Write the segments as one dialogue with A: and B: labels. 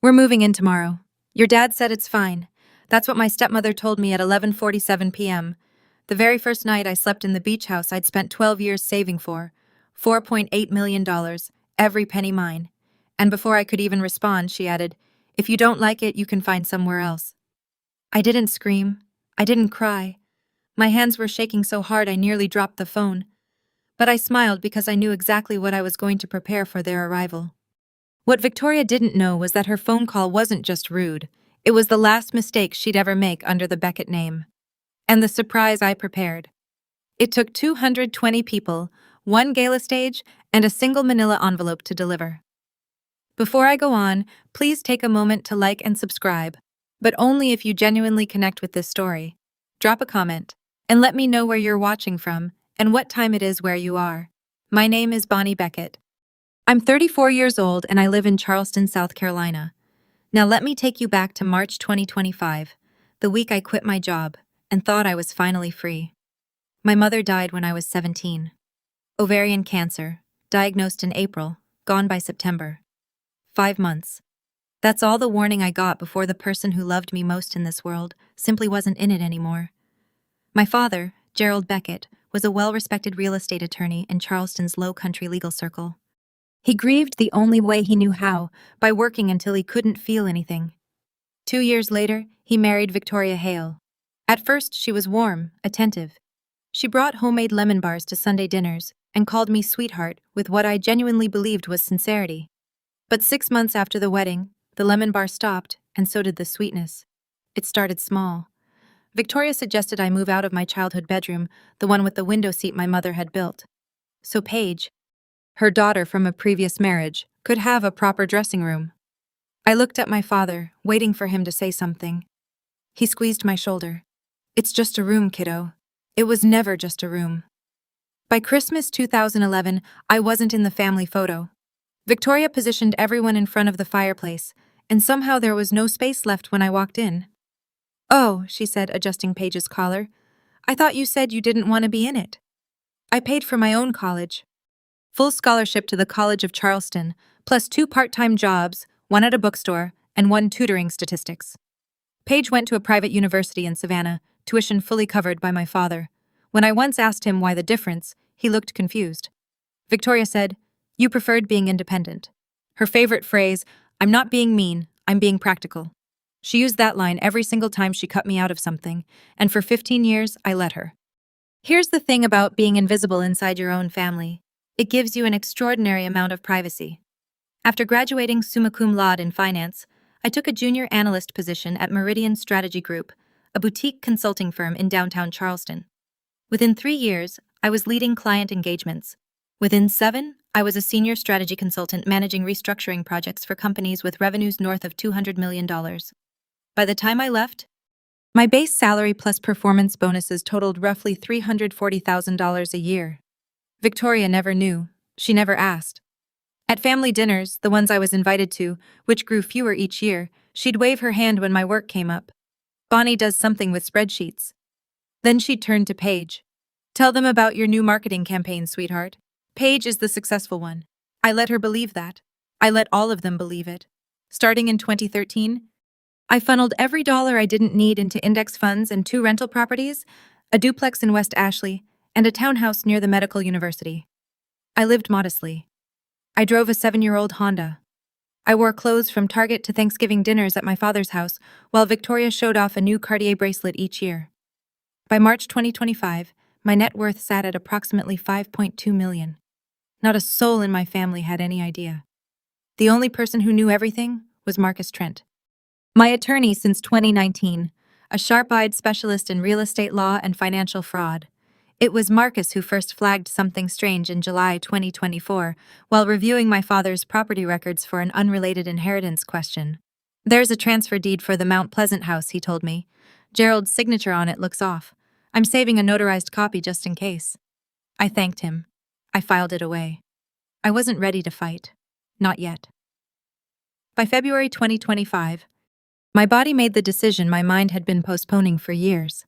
A: We're moving in tomorrow. Your dad said it's fine. That's what my stepmother told me at 11:47 p.m. The very first night I slept in the beach house I'd spent 12 years saving for. $4.8 million, every penny mine. And before I could even respond, she added, "If you don't like it, you can find somewhere else." I didn't scream. I didn't cry. My hands were shaking so hard I nearly dropped the phone. But I smiled because I knew exactly what I was going to prepare for their arrival. What Victoria didn't know was that her phone call wasn't just rude. It was the last mistake she'd ever make under the Beckett name. And the surprise I prepared. It took 220 people, one gala stage, and a single manila envelope to deliver. Before I go on, please take a moment to like and subscribe, but only if you genuinely connect with this story. Drop a comment, and let me know where you're watching from and what time it is where you are. My name is Bonnie Beckett. I'm 34 years old and I live in Charleston, South Carolina. Now let me take you back to March 2025, the week I quit my job and thought I was finally free. My mother died when I was 17. Ovarian cancer, diagnosed in April, gone by September. 5 months. That's all the warning I got before the person who loved me most in this world simply wasn't in it anymore. My father, Gerald Beckett, was a well-respected real estate attorney in Charleston's low-country legal circle. He grieved the only way he knew how, by working until he couldn't feel anything. 2 years later, he married Victoria Hale. At first, she was warm, attentive. She brought homemade lemon bars to Sunday dinners and called me sweetheart with what I genuinely believed was sincerity. But 6 months after the wedding, the lemon bar stopped, and so did the sweetness. It started small. Victoria suggested I move out of my childhood bedroom, the one with the window seat my mother had built. So Paige, her daughter from a previous marriage, could have a proper dressing room. I looked at my father, waiting for him to say something. He squeezed my shoulder. "It's just a room, kiddo." It was never just a room. By Christmas 2011, I wasn't in the family photo. Victoria positioned everyone in front of the fireplace, and somehow there was no space left when I walked in. "Oh," she said, adjusting Paige's collar. "I thought you said you didn't want to be in it." I paid for my own college. Full scholarship to the College of Charleston, plus 2 part-time jobs, one at a bookstore, and 1 tutoring statistics. Paige went to a private university in Savannah, tuition fully covered by my father. When I once asked him why the difference, he looked confused. Victoria said, "You preferred being independent." Her favorite phrase, "I'm not being mean, I'm being practical." She used that line every single time she cut me out of something, and for 15 years, I let her. Here's the thing about being invisible inside your own family. It gives you an extraordinary amount of privacy. After graduating summa cum laude in finance, I took a junior analyst position at Meridian Strategy Group, a boutique consulting firm in downtown Charleston. Within 3 years, I was leading client engagements. Within 7, I was a senior strategy consultant managing restructuring projects for companies with revenues north of $200 million. By the time I left, my base salary plus performance bonuses totaled roughly $340,000 a year. Victoria never knew. She never asked. At family dinners, the ones I was invited to, which grew fewer each year, she'd wave her hand when my work came up. "Bonnie does something with spreadsheets." Then she'd turn to Paige. "Tell them about your new marketing campaign, sweetheart." Paige is the successful one. I let her believe that. I let all of them believe it. Starting in 2013, I funneled every dollar I didn't need into index funds and 2 rental properties, a duplex in West Ashley, and a townhouse near the medical university. I lived modestly. I drove a 7-year-old Honda. I wore clothes from Target to Thanksgiving dinners at my father's house, while Victoria showed off a new Cartier bracelet each year. By March 2025, my net worth sat at approximately $5.2 million. Not a soul in my family had any idea. The only person who knew everything was Marcus Trent, my attorney since 2019, a sharp-eyed specialist in real estate law and financial fraud. It was Marcus who first flagged something strange in July 2024 while reviewing my father's property records for an unrelated inheritance question. "There's a transfer deed for the Mount Pleasant house," he told me. "Gerald's signature on it looks off. I'm saving a notarized copy just in case." I thanked him. I filed it away. I wasn't ready to fight. Not yet. By February 2025, my body made the decision my mind had been postponing for years.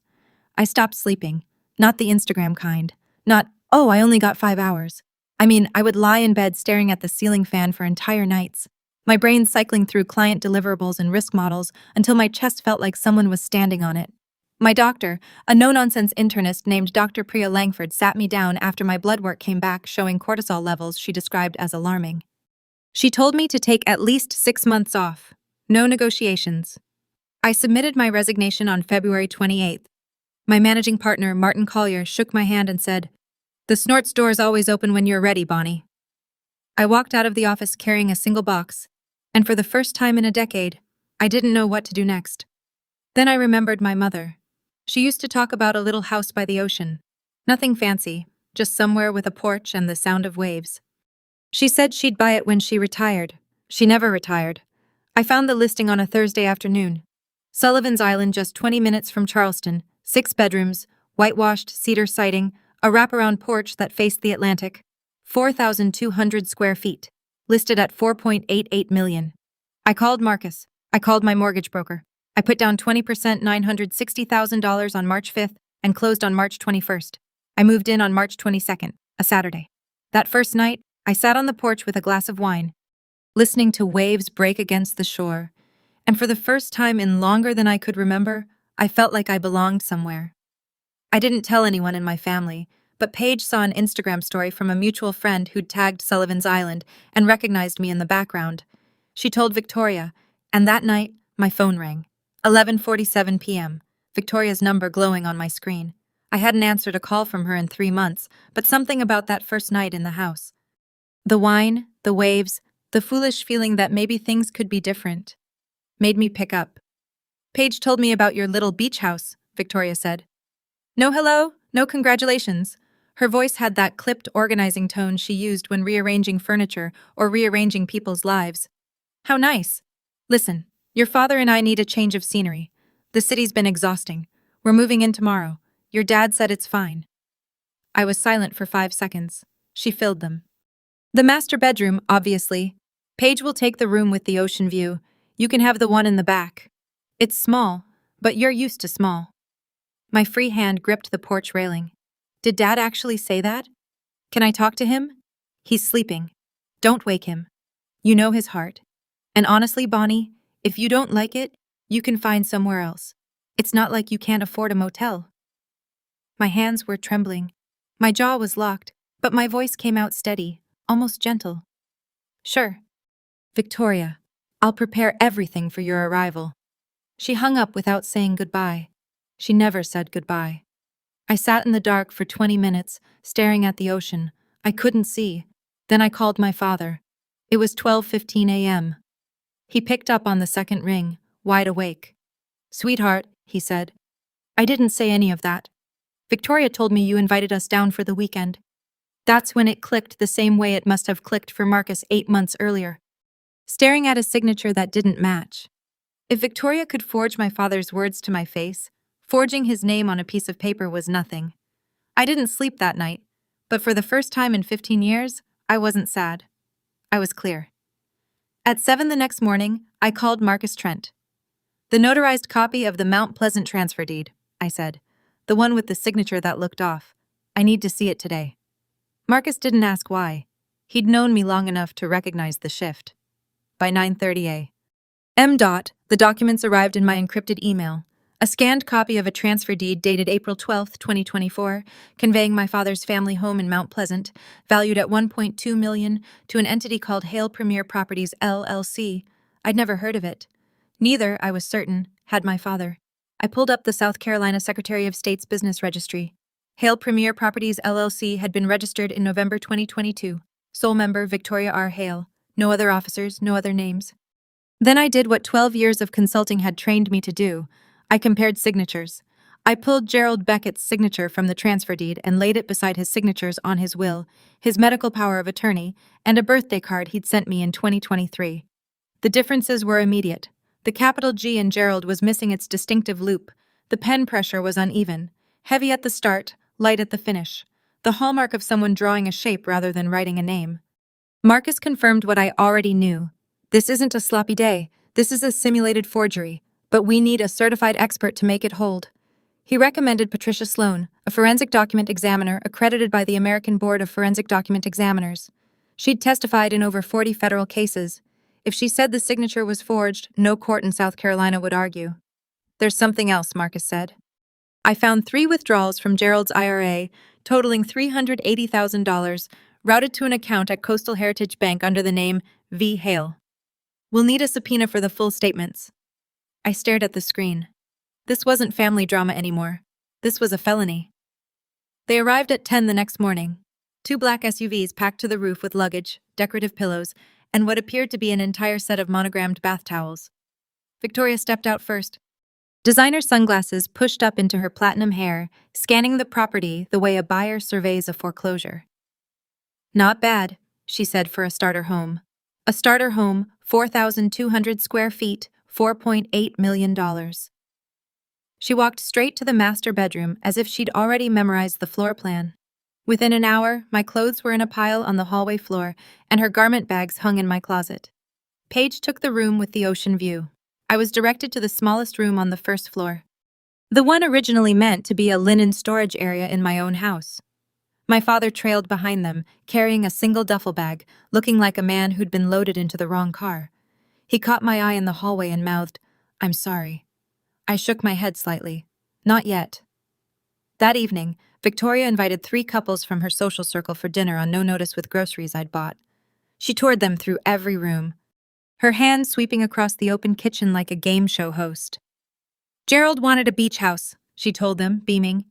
A: I stopped sleeping. Not the Instagram kind. Not, "Oh, I only got 5 hours." I mean, I would lie in bed staring at the ceiling fan for entire nights. my brain cycling through client deliverables and risk models until my chest felt like someone was standing on it. My doctor, a no-nonsense internist named Dr. Priya Langford, sat me down after my blood work came back showing cortisol levels she described as alarming. She told me to take at least 6 months off. No negotiations. I submitted my resignation on February 28th. My managing partner, Martin Collier, shook my hand and said, "The Snort's door's always open when you're ready, Bonnie." I walked out of the office carrying a single box, and for the first time in a decade, I didn't know what to do next. Then I remembered my mother. She used to talk about a little house by the ocean. Nothing fancy, just somewhere with a porch and the sound of waves. She said she'd buy it when she retired. She never retired. I found the listing on a Thursday afternoon. Sullivan's Island, just 20 minutes from Charleston, 6 bedrooms, whitewashed cedar siding, a wraparound porch that faced the Atlantic, 4,200 square feet, listed at $4.88 million. I called Marcus. I called my mortgage broker. I put down 20%, $960,000 on March 5th and closed on March 21st. I moved in on March 22nd, a Saturday. That first night, I sat on the porch with a glass of wine, listening to waves break against the shore, and for the first time in longer than I could remember, I felt like I belonged somewhere. I didn't tell anyone in my family, but Paige saw an Instagram story from a mutual friend who'd tagged Sullivan's Island and recognized me in the background. She told Victoria, and that night, my phone rang. 11:47 p.m., Victoria's number glowing on my screen. I hadn't answered a call from her in 3 months, but something about that first night in the house. The wine, the waves, the foolish feeling that maybe things could be different, made me pick up. "Paige told me about your little beach house," Victoria said. "No hello, no congratulations." Her voice had that clipped, organizing tone she used when rearranging furniture or rearranging people's lives. "How nice. Listen, your father and I need a change of scenery. The city's been exhausting. We're moving in tomorrow. Your dad said it's fine." I was silent for 5 seconds. She filled them. "The master bedroom, obviously. Paige will take the room with the ocean view. You can have the one in the back. It's small, but you're used to small." My free hand gripped the porch railing. Did Dad actually say that? Can I talk to him? He's sleeping. Don't wake him. You know his heart. And honestly, Bonnie, if you don't like it, you can find somewhere else. It's not like you can't afford a motel. My hands were trembling. My jaw was locked, but my voice came out steady, almost gentle. "Sure. Victoria, I'll prepare everything for your arrival." She hung up without saying goodbye. She never said goodbye. I sat in the dark for 20 minutes, staring at the ocean. I couldn't see. Then I called my father. It was 12:15 a.m. He picked up on the second ring, wide awake. "Sweetheart," he said. "I didn't say any of that. Victoria told me you invited us down for the weekend." That's when it clicked the same way it must have clicked for Marcus 8 months earlier. Staring at a signature that didn't match. If Victoria could forge my father's words to my face, forging his name on a piece of paper was nothing. I didn't sleep that night, but for the first time in 15 years, I wasn't sad. I was clear. At 7 the next morning, I called Marcus Trent. "The notarized copy of the Mount Pleasant transfer deed," I said. "The one with the signature that looked off. I need to see it today." Marcus didn't ask why. He'd known me long enough to recognize the shift. By 9:30 a.m., the documents arrived in my encrypted email. A scanned copy of a transfer deed dated April 12, 2024, conveying my father's family home in Mount Pleasant, valued at $1.2 million, to an entity called Hale Premier Properties, LLC. I'd never heard of it. Neither, I was certain, had my father. I pulled up the South Carolina Secretary of State's business registry. Hale Premier Properties, LLC had been registered in November 2022. Sole member, Victoria R. Hale. No other officers, no other names. Then I did what 12 years of consulting had trained me to do. I compared signatures. I pulled Gerald Beckett's signature from the transfer deed and laid it beside his signatures on his will, his medical power of attorney, and a birthday card he'd sent me in 2023. The differences were immediate. The capital G in Gerald was missing its distinctive loop. The pen pressure was uneven, heavy at the start, light at the finish. The hallmark of someone drawing a shape rather than writing a name. Marcus confirmed what I already knew. This isn't a sloppy day. This is a simulated forgery. But we need a certified expert to make it hold. He recommended Patricia Sloan, a forensic document examiner accredited by the American Board of Forensic Document Examiners. She'd testified in over 40 federal cases. If she said the signature was forged, no court in South Carolina would argue. There's something else, Marcus said. I found 3 withdrawals from Gerald's IRA, totaling $380,000, routed to an account at Coastal Heritage Bank under the name V. Hale. We'll need a subpoena for the full statements. I stared at the screen. This wasn't family drama anymore. This was a felony. They arrived at 10 the next morning. 2 black SUVs packed to the roof with luggage, decorative pillows, and what appeared to be an entire set of monogrammed bath towels. Victoria stepped out first. Designer sunglasses pushed up into her platinum hair, scanning the property the way a buyer surveys a foreclosure. Not bad, she said, for a starter home. A starter home, 4,200 square feet, $4.8 million. She walked straight to the master bedroom as if she'd already memorized the floor plan. Within an hour, my clothes were in a pile on the hallway floor, and her garment bags hung in my closet. Paige took the room with the ocean view. I was directed to the smallest room on the first floor. The one originally meant to be a linen storage area in my own house. My father trailed behind them, carrying a single duffel bag, looking like a man who'd been loaded into the wrong car. He caught my eye in the hallway and mouthed, "I'm sorry." I shook my head slightly. Not yet. That evening, Victoria invited 3 couples from her social circle for dinner on no notice with groceries I'd bought. She toured them through every room, her hand sweeping across the open kitchen like a game show host. Gerald wanted a beach house, she told them, beaming.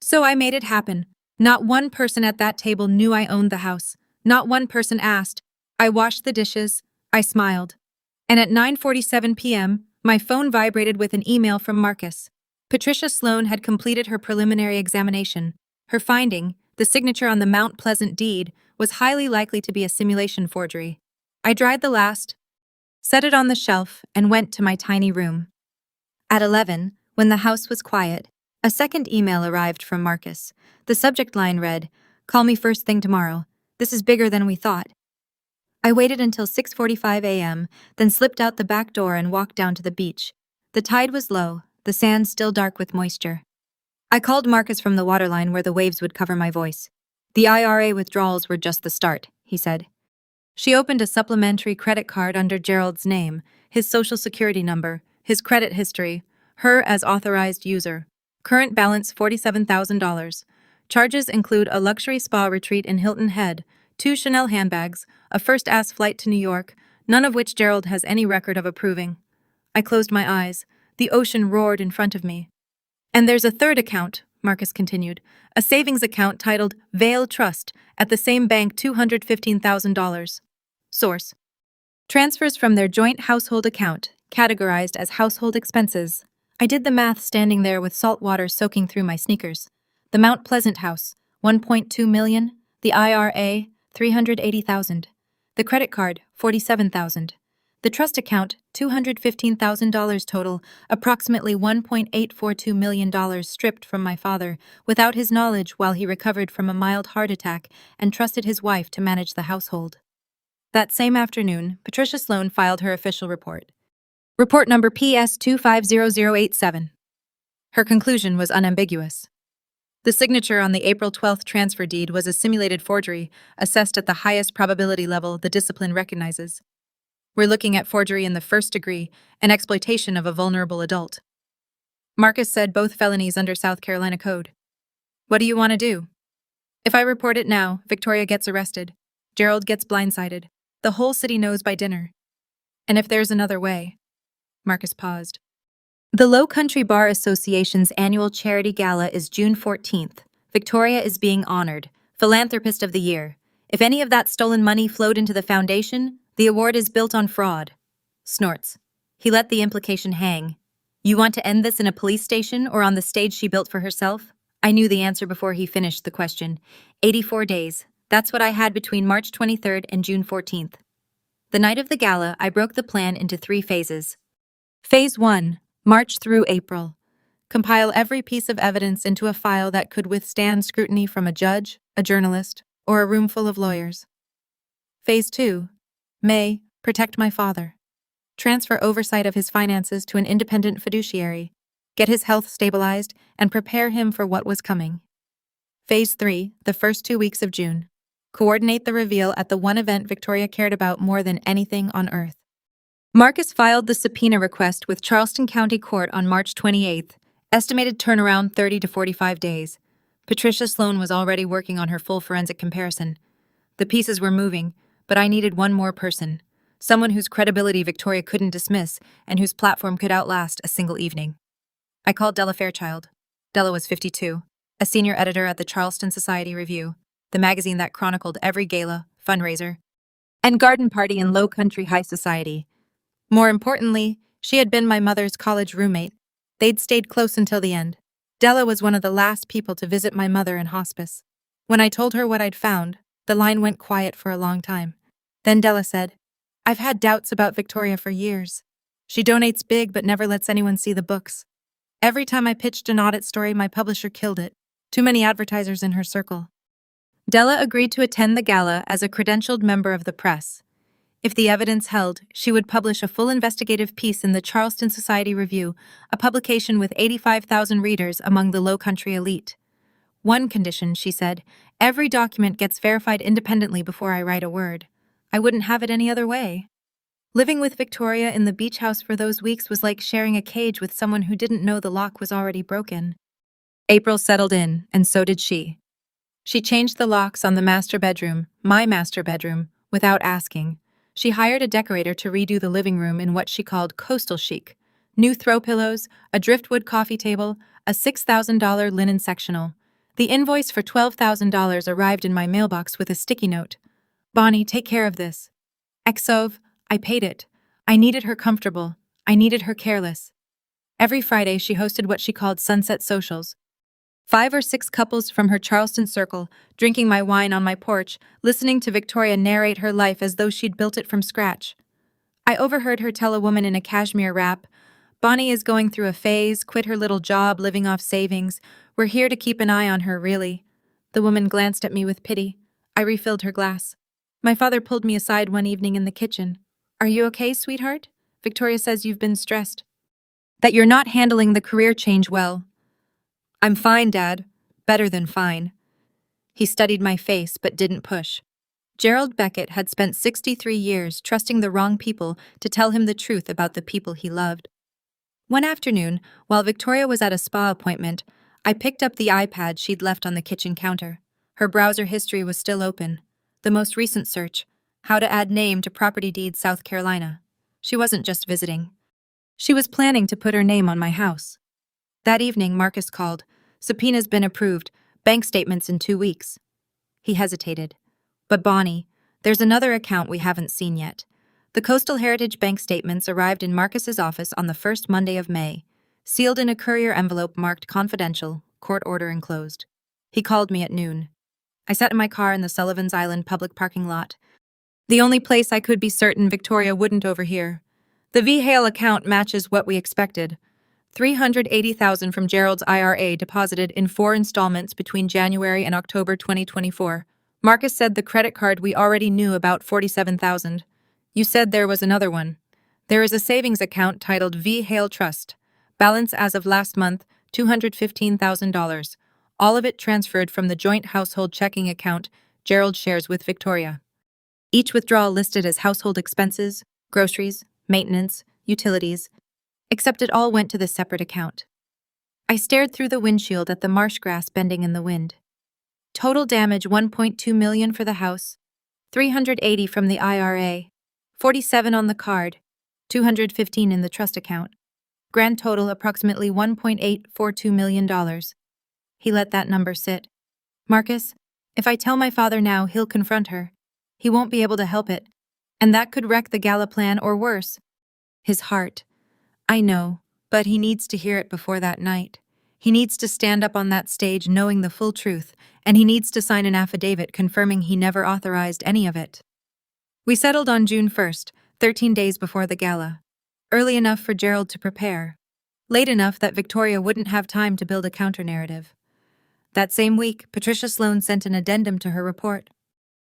A: So I made it happen. Not one person at that table knew I owned the house. Not one person asked. I washed the dishes. I smiled. And at 9:47 p.m., my phone vibrated with an email from Marcus. Patricia Sloan had completed her preliminary examination. Her finding, the signature on the Mount Pleasant deed, was highly likely to be a simulation forgery. I dried the last, set it on the shelf, and went to my tiny room. At 11, when the house was quiet, a second email arrived from Marcus. The subject line read, "Call me first thing tomorrow. This is bigger than we thought." I waited until 6:45 a.m., then slipped out the back door and walked down to the beach. The tide was low, the sand still dark with moisture. I called Marcus from the waterline where the waves would cover my voice. "The IRA withdrawals were just the start," he said. She opened a supplementary credit card under Gerald's name, his social security number, his credit history, her as authorized user. Current balance $47,000. Charges include a luxury spa retreat in Hilton Head, 2 Chanel handbags, a first-class flight to New York, none of which Gerald has any record of approving. I closed my eyes. The ocean roared in front of me. "And there's a third account," Marcus continued, "a savings account titled Vale Trust at the same bank, $215,000. Source: transfers from their joint household account, categorized as household expenses." I did the math standing there with salt water soaking through my sneakers. The Mount Pleasant house, $1.2 million. The IRA, $380,000. The credit card, $47,000. The trust account, $215,000 total, approximately $1.842 million stripped from my father without his knowledge while he recovered from a mild heart attack and trusted his wife to manage the household. That same afternoon, Patricia Sloan filed her official report. Report number PS250087. Her conclusion was unambiguous. The signature on the April 12th transfer deed was a simulated forgery, assessed at the highest probability level the discipline recognizes. We're looking at forgery in the first degree and exploitation of a vulnerable adult. Marcus said both felonies under South Carolina Code. What do you want to do? If I report it now, Victoria gets arrested. Gerald gets blindsided. The whole city knows by dinner. And if there's another way. Marcus paused. The Low Country Bar Association's annual charity gala is June 14th. Victoria is being honored, Philanthropist of the Year. If any of that stolen money flowed into the foundation, the award is built on fraud. Snorts. He let the implication hang. You want to end this in a police station or on the stage she built for herself? I knew the answer before he finished the question. 84 days. That's what I had between March 23rd and June 14th. The night of the gala, I broke the plan into 3 phases. Phase 1. March through April. Compile every piece of evidence into a file that could withstand scrutiny from a judge, a journalist, or a room full of lawyers. Phase 2. May. Protect my father. Transfer oversight of his finances to an independent fiduciary, get his health stabilized, and prepare him for what was coming. Phase 3. The first 2 weeks of June. Coordinate the reveal at the one event Victoria cared about more than anything on earth. Marcus filed the subpoena request with Charleston County Court on March 28th, estimated turnaround 30 to 45 days. Patricia Sloan was already working on her full forensic comparison. The pieces were moving, but I needed one more person. Someone whose credibility Victoria couldn't dismiss and whose platform could outlast a single evening. I called Della Fairchild. Della was 52, a senior editor at the Charleston Society Review, the magazine that chronicled every gala, fundraiser, and garden party in low country high society. More importantly, she had been my mother's college roommate. They'd stayed close until the end. Della was one of the last people to visit my mother in hospice. When I told her what I'd found, the line went quiet for a long time. Then Della said, "I've had doubts about Victoria for years. She donates big but never lets anyone see the books. Every time I pitched an audit story, my publisher killed it. Too many advertisers in her circle." Della agreed to attend the gala as a credentialed member of the press. If the evidence held, she would publish a full investigative piece in the Charleston Society Review, a publication with 85,000 readers among the low country elite. One condition, she said, every document gets verified independently before I write a word. I wouldn't have it any other way. Living with Victoria in the beach house for those weeks was like sharing a cage with someone who didn't know the lock was already broken. April settled in, and so did she. She changed the locks on the master bedroom, my master bedroom, without asking. She hired a decorator to redo the living room in what she called coastal chic. New throw pillows, a driftwood coffee table, a $6,000 linen sectional. The invoice for $12,000 arrived in my mailbox with a sticky note. "Bonnie, take care of this." XOV, I paid it. I needed her comfortable. I needed her careless. Every Friday she hosted what she called sunset socials. 5 or 6 couples from her Charleston circle, drinking my wine on my porch, listening to Victoria narrate her life as though she'd built it from scratch. I overheard her tell a woman in a cashmere wrap, "Bonnie is going through a phase, quit her little job, living off savings. We're here to keep an eye on her, really." The woman glanced at me with pity. I refilled her glass. My father pulled me aside one evening in the kitchen. "Are you okay, sweetheart? Victoria says you've been stressed. That you're not handling the career change well." "I'm fine, Dad. Better than fine." He studied my face but didn't push. Gerald Beckett had spent 63 years trusting the wrong people to tell him the truth about the people he loved. One afternoon, while Victoria was at a spa appointment, I picked up the iPad she'd left on the kitchen counter. Her browser history was still open. The most recent search, how to add name to property deed South Carolina. She wasn't just visiting. She was planning to put her name on my house. That evening, Marcus called. "Subpoena's been approved. Bank statements in 2 weeks." He hesitated. "But Bonnie, there's another account we haven't seen yet." The Coastal Heritage bank statements arrived in Marcus's office on the first Monday of May, sealed in a courier envelope marked confidential, court order enclosed. He called me at noon. I sat in my car in the Sullivan's Island public parking lot. The only place I could be certain Victoria wouldn't overhear. The V. Hale account matches what we expected. $380,000 from Gerald's IRA deposited in 4 installments between January and October 2024. Marcus said the credit card we already knew about $47,000. "You said there was another one." "There is a savings account titled V. Hale Trust. Balance as of last month, $215,000. All of it transferred from the joint household checking account Gerald shares with Victoria. Each withdrawal listed as household expenses, groceries, maintenance, utilities, except it all went to the separate account." I stared through the windshield at the marsh grass bending in the wind. Total damage $1.2 million for the house, $380 from the IRA, $47 on the card, $215 in the trust account. Grand total approximately $1.842 million. He let that number sit. "Marcus, if I tell my father now, he'll confront her. He won't be able to help it. And that could wreck the gala plan or worse." His heart. "I know, but he needs to hear it before that night. He needs to stand up on that stage knowing the full truth, and he needs to sign an affidavit confirming he never authorized any of it." We settled on June 1st, 13 days before the gala. Early enough for Gerald to prepare. Late enough that Victoria wouldn't have time to build a counter-narrative. That same week, Patricia Sloan sent an addendum to her report.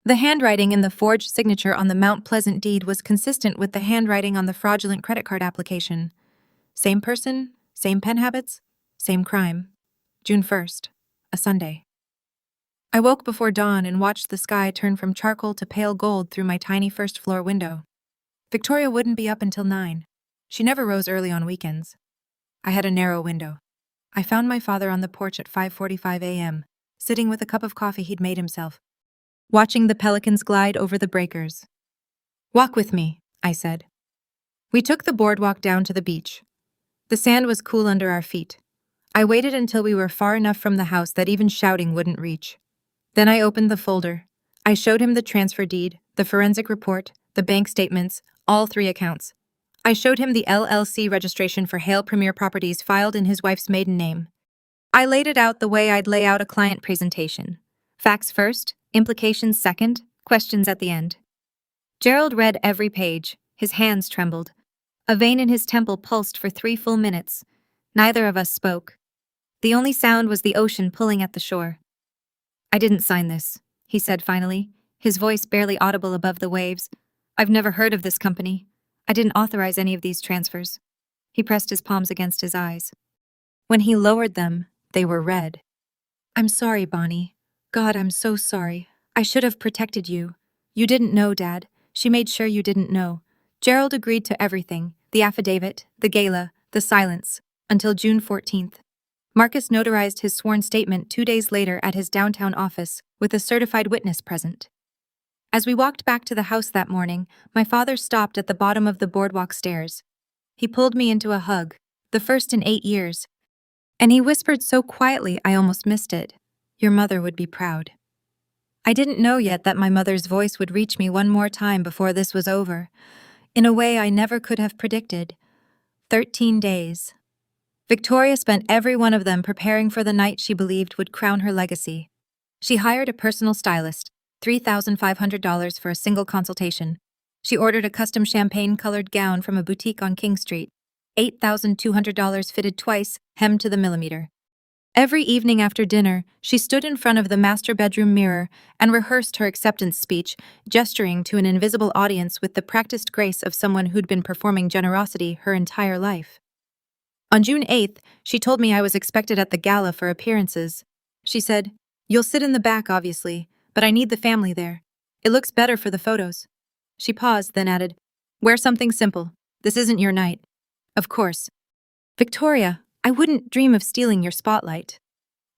A: The handwriting in the forged signature on the Mount Pleasant deed was consistent with the handwriting on the fraudulent credit card application. Same person, same pen habits, same crime. June 1st, a Sunday. I woke before dawn and watched the sky turn from charcoal to pale gold through my tiny first-floor window. Victoria wouldn't be up until 9. She never rose early on weekends. I had a narrow window. I found my father on the porch at 5:45 a.m., sitting with a cup of coffee he'd made himself, watching the pelicans glide over the breakers. "Walk with me," I said. We took the boardwalk down to the beach. The sand was cool under our feet. I waited until we were far enough from the house that even shouting wouldn't reach. Then I opened the folder. I showed him the transfer deed, the forensic report, the bank statements, all 3 accounts. I showed him the LLC registration for Hale Premier Properties filed in his wife's maiden name. I laid it out the way I'd lay out a client presentation. Facts first, implications second, questions at the end. Gerald read every page. His hands trembled. A vein in his temple pulsed for 3 full minutes. Neither of us spoke. The only sound was the ocean pulling at the shore. "I didn't sign this," he said finally, his voice barely audible above the waves. "I've never heard of this company. I didn't authorize any of these transfers." He pressed his palms against his eyes. When he lowered them, they were red. "I'm sorry, Bonnie. God, I'm so sorry. I should have protected you. You didn't know, Dad. She made sure you didn't know." Gerald agreed to everything, the affidavit, the gala, the silence, until June 14th. Marcus notarized his sworn statement 2 days later at his downtown office, with a certified witness present. As we walked back to the house that morning, my father stopped at the bottom of the boardwalk stairs. He pulled me into a hug, the first in 8 years, and he whispered so quietly I almost missed it. "Your mother would be proud." I didn't know yet that my mother's voice would reach me one more time before this was over, in a way I never could have predicted. 13 days. Victoria spent every one of them preparing for the night she believed would crown her legacy. She hired a personal stylist, $3,500 for a single consultation. She ordered a custom champagne-colored gown from a boutique on King Street, $8,200 fitted twice, hemmed to the millimeter. Every evening after dinner, she stood in front of the master bedroom mirror and rehearsed her acceptance speech, gesturing to an invisible audience with the practiced grace of someone who'd been performing generosity her entire life. On June 8th, she told me I was expected at the gala for appearances. She said, "You'll sit in the back, obviously, but I need the family there. It looks better for the photos." She paused, then added, "Wear something simple. This isn't your night." "Of course." "Victoria, I wouldn't dream of stealing your spotlight."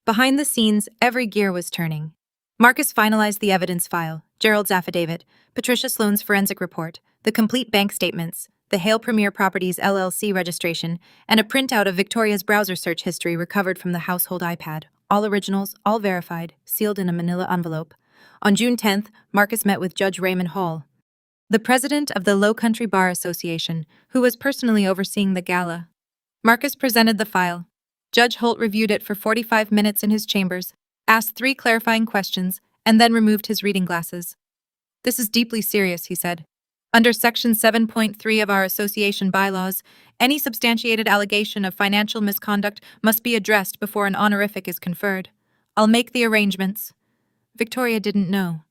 A: Behind the scenes, every gear was turning. Marcus finalized the evidence file, Gerald's affidavit, Patricia Sloane's forensic report, the complete bank statements, the Hale Premier Properties LLC registration, and a printout of Victoria's browser search history recovered from the household iPad. All originals, all verified, sealed in a manila envelope. On June 10th, Marcus met with Judge Raymond Hall, the president of the Low Country Bar Association, who was personally overseeing the gala. Marcus presented the file. Judge Holt reviewed it for 45 minutes in his chambers, asked 3 clarifying questions, and then removed his reading glasses. "This is deeply serious," he said. "Under Section 7.3 of our association bylaws, any substantiated allegation of financial misconduct must be addressed before an honorific is conferred. I'll make the arrangements." Victoria didn't know.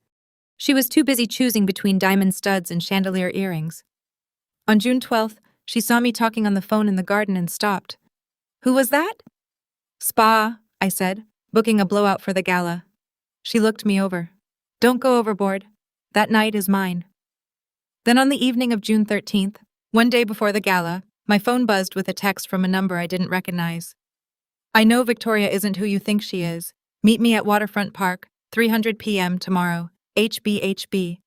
A: She was too busy choosing between diamond studs and chandelier earrings. On June 12th, she saw me talking on the phone in the garden and stopped. "Who was that?" "Spa," I said, booking a blowout for the gala. She looked me over. "Don't go overboard. That night is mine." Then on the evening of June 13th, one day before the gala, my phone buzzed with a text from a number I didn't recognize. "I know Victoria isn't who you think she is. Meet me at Waterfront Park, 3:00 p.m. tomorrow, HBHB.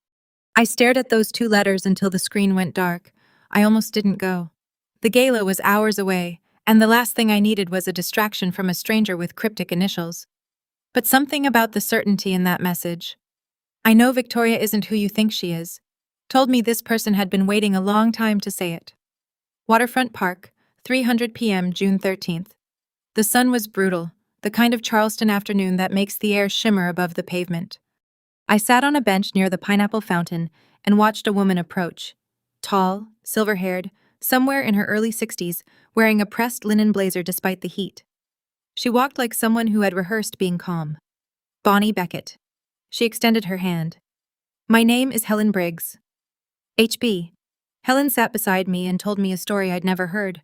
A: I stared at those 2 letters until the screen went dark. I almost didn't go. The gala was hours away, and the last thing I needed was a distraction from a stranger with cryptic initials. But something about the certainty in that message. "I know Victoria isn't who you think she is," told me this person had been waiting a long time to say it. Waterfront Park, 3:00 p.m. June 13th. The sun was brutal, the kind of Charleston afternoon that makes the air shimmer above the pavement. I sat on a bench near the pineapple fountain and watched a woman approach. Tall, silver-haired, somewhere in her early 60s, wearing a pressed linen blazer despite the heat. She walked like someone who had rehearsed being calm. "Bonnie Beckett." She extended her hand. "My name is Helen Briggs." HB. Helen sat beside me and told me a story I'd never heard.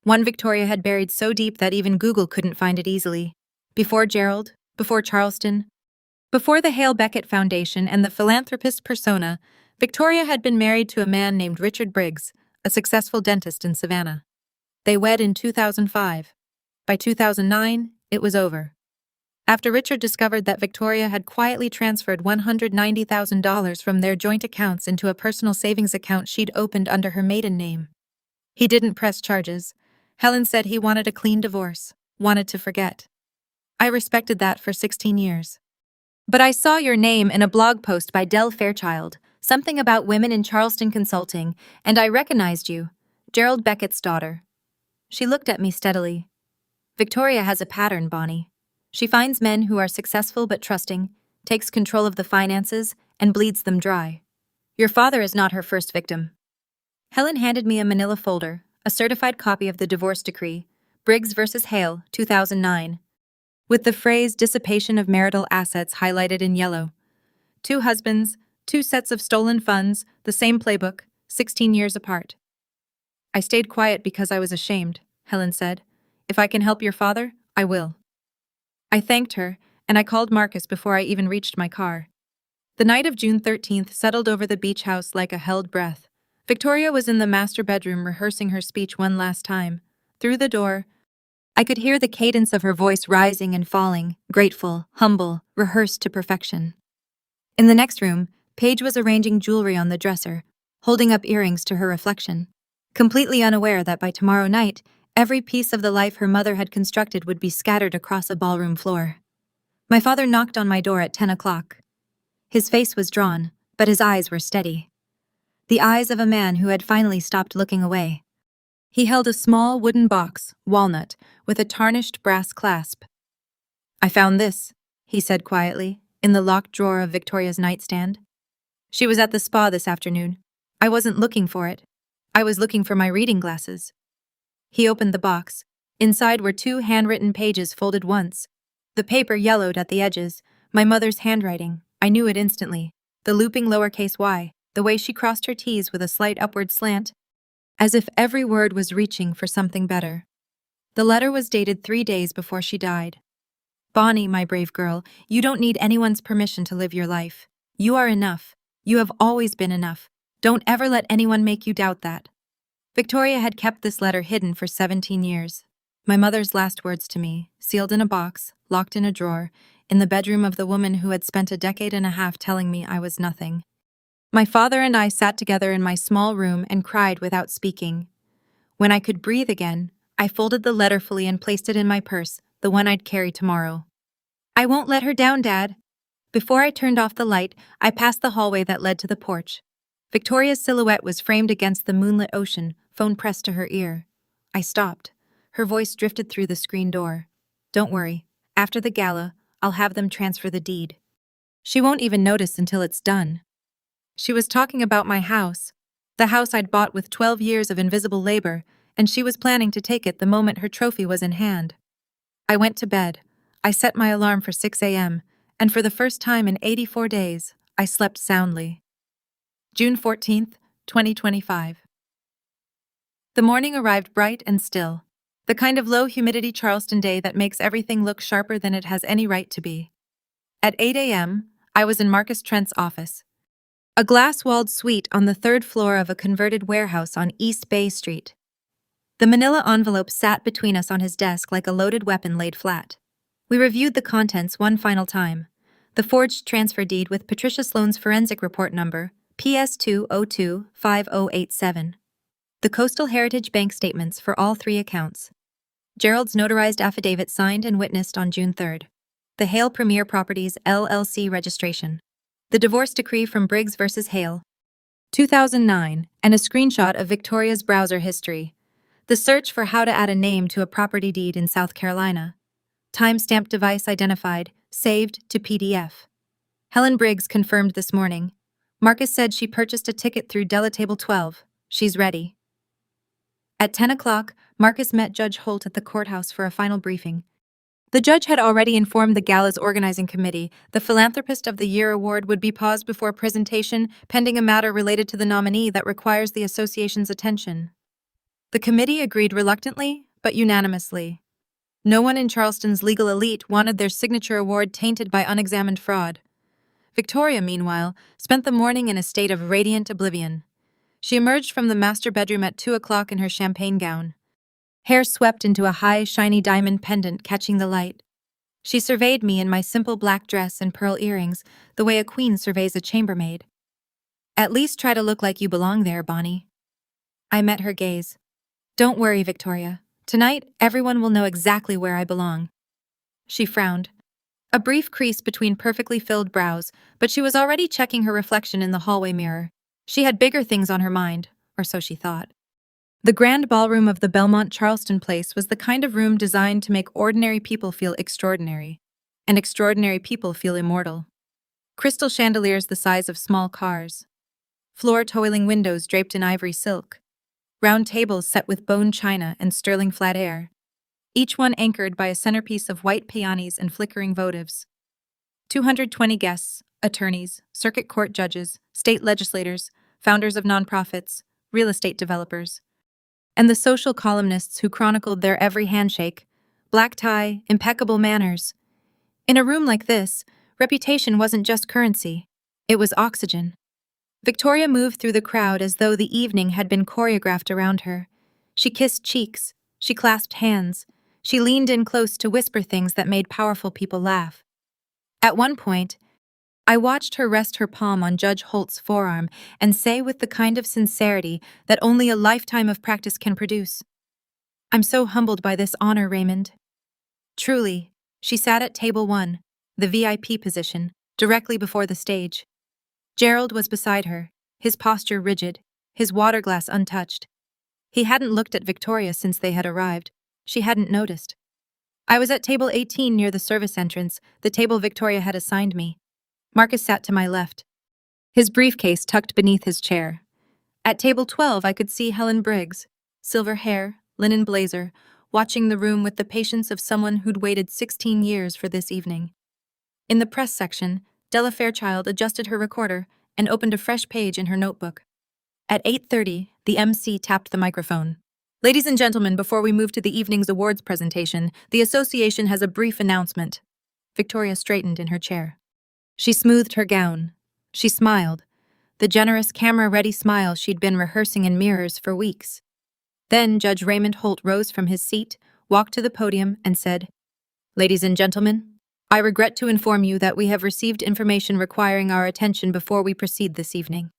A: One Victoria had buried so deep that even Google couldn't find it easily. Before Gerald, before Charleston, before the Hale Beckett Foundation and the philanthropist persona, Victoria had been married to a man named Richard Briggs, a successful dentist in Savannah. They wed in 2005. By 2009, it was over. After Richard discovered that Victoria had quietly transferred $190,000 from their joint accounts into a personal savings account she'd opened under her maiden name. He didn't press charges. Helen said he wanted a clean divorce, wanted to forget. I respected that for 16 years. But I saw your name in a blog post by Del Fairchild, something about women in Charleston consulting, and I recognized you, Gerald Beckett's daughter. She looked at me steadily. Victoria has a pattern, Bonnie. She finds men who are successful but trusting, takes control of the finances, and bleeds them dry. Your father is not her first victim. Helen handed me a manila folder, a certified copy of the divorce decree, Briggs versus Hale, 2009, with the phrase dissipation of marital assets highlighted in yellow. 2 husbands, 2 sets of stolen funds, the same playbook, 16 years apart. I stayed quiet because I was ashamed, Helen said. If I can help your father, I will. I thanked her, and I called Marcus before I even reached my car. The night of June 13th settled over the beach house like a held breath. Victoria was in the master bedroom rehearsing her speech one last time. Through the door, I could hear the cadence of her voice rising and falling, grateful, humble, rehearsed to perfection. In the next room, Paige was arranging jewelry on the dresser, holding up earrings to her reflection, completely unaware that by tomorrow night, every piece of the life her mother had constructed would be scattered across a ballroom floor. My father knocked on my door at 10 o'clock. His face was drawn, but his eyes were steady. The eyes of a man who had finally stopped looking away. He held a small wooden box, walnut, with a tarnished brass clasp. I found this, he said quietly, in the locked drawer of Victoria's nightstand. She was at the spa this afternoon. I wasn't looking for it. I was looking for my reading glasses. He opened the box. Inside were 2 handwritten pages folded once. The paper yellowed at the edges. My mother's handwriting. I knew it instantly. The looping lowercase y, the way she crossed her T's with a slight upward slant, as if every word was reaching for something better. The letter was dated 3 days before she died. Bonnie, my brave girl, you don't need anyone's permission to live your life. You are enough. You have always been enough. Don't ever let anyone make you doubt that. Victoria had kept this letter hidden for 17 years. My mother's last words to me, sealed in a box, locked in a drawer, in the bedroom of the woman who had spent a decade and a half telling me I was nothing. My father and I sat together in my small room and cried without speaking. When I could breathe again, I folded the letter fully and placed it in my purse, the one I'd carry tomorrow. I won't let her down, Dad. Before I turned off the light, I passed the hallway that led to the porch. Victoria's silhouette was framed against the moonlit ocean, phone pressed to her ear. I stopped. Her voice drifted through the screen door. Don't worry. After the gala, I'll have them transfer the deed. She won't even notice until it's done. She was talking about my house, the house I'd bought with 12 years of invisible labor, and she was planning to take it the moment her trophy was in hand. I went to bed. I set my alarm for 6 a.m., and for the first time in 84 days, I slept soundly. June 14th, 2025. The morning arrived bright and still, the kind of low-humidity Charleston day that makes everything look sharper than it has any right to be. At 8 a.m., I was in Marcus Trent's office, a glass-walled suite on the 3rd floor of a converted warehouse on East Bay Street. The manila envelope sat between us on his desk like a loaded weapon laid flat. We reviewed the contents one final time. The forged transfer deed with Patricia Sloan's forensic report number, PS2025087. The Coastal Heritage bank statements for all 3 accounts. Gerald's notarized affidavit signed and witnessed on June 3rd. The Hale Premier Properties LLC registration. The divorce decree from Briggs versus Hale, 2009, and a screenshot of Victoria's browser history. The search for how to add a name to a property deed in South Carolina. Timestamp device identified, saved to PDF. Helen Briggs confirmed this morning. Marcus said she purchased a ticket through Della Table 12. She's ready. At 10 o'clock, Marcus met Judge Holt at the courthouse for a final briefing. The judge had already informed the gala's organizing committee the Philanthropist of the Year award would be paused before presentation, pending a matter related to the nominee that requires the association's attention. The committee agreed reluctantly, but unanimously. No one in Charleston's legal elite wanted their signature award tainted by unexamined fraud. Victoria, meanwhile, spent the morning in a state of radiant oblivion. She emerged from the master bedroom at 2 o'clock in her champagne gown. Hair swept into a high, shiny diamond pendant catching the light. She surveyed me in my simple black dress and pearl earrings, the way a queen surveys a chambermaid. At least try to look like you belong there, Bonnie. I met her gaze. Don't worry, Victoria. Tonight, everyone will know exactly where I belong. She frowned. A brief crease between perfectly filled brows, but she was already checking her reflection in the hallway mirror. She had bigger things on her mind, or so she thought. The grand ballroom of the Belmont Charleston Place was the kind of room designed to make ordinary people feel extraordinary, and extraordinary people feel immortal. Crystal chandeliers the size of small cars. Floor-toiling windows draped in ivory silk. Round tables set with bone china and sterling flat air, each one anchored by a centerpiece of white peonies and flickering votives. 220 guests, attorneys, circuit court judges, state legislators, founders of nonprofits, real estate developers, and the social columnists who chronicled their every handshake, black tie, impeccable manners. In a room like this, reputation wasn't just currency, it was oxygen. Victoria moved through the crowd as though the evening had been choreographed around her. She kissed cheeks, she clasped hands, she leaned in close to whisper things that made powerful people laugh. At one point, I watched her rest her palm on Judge Holt's forearm and say with the kind of sincerity that only a lifetime of practice can produce, "I'm so humbled by this honor, Raymond." Truly, she sat at table 1, the VIP position, directly before the stage. Gerald was beside her, his posture rigid, his water glass untouched. He hadn't looked at Victoria since they had arrived. She hadn't noticed. I was at table 18 near the service entrance, the table Victoria had assigned me. Marcus sat to my left, his briefcase tucked beneath his chair. At table 12, I could see Helen Briggs, silver hair, linen blazer, watching the room with the patience of someone who'd waited 16 years for this evening. In the press section, Della Fairchild adjusted her recorder and opened a fresh page in her notebook. At 8:30, the MC tapped the microphone. "Ladies and gentlemen, before we move to the evening's awards presentation, the association has a brief announcement." Victoria straightened in her chair. She smoothed her gown. She smiled, the generous camera-ready smile she'd been rehearsing in mirrors for weeks. Then Judge Raymond Holt rose from his seat, walked to the podium, and said, "Ladies and gentlemen, I regret to inform you that we have received information requiring our attention before we proceed this evening."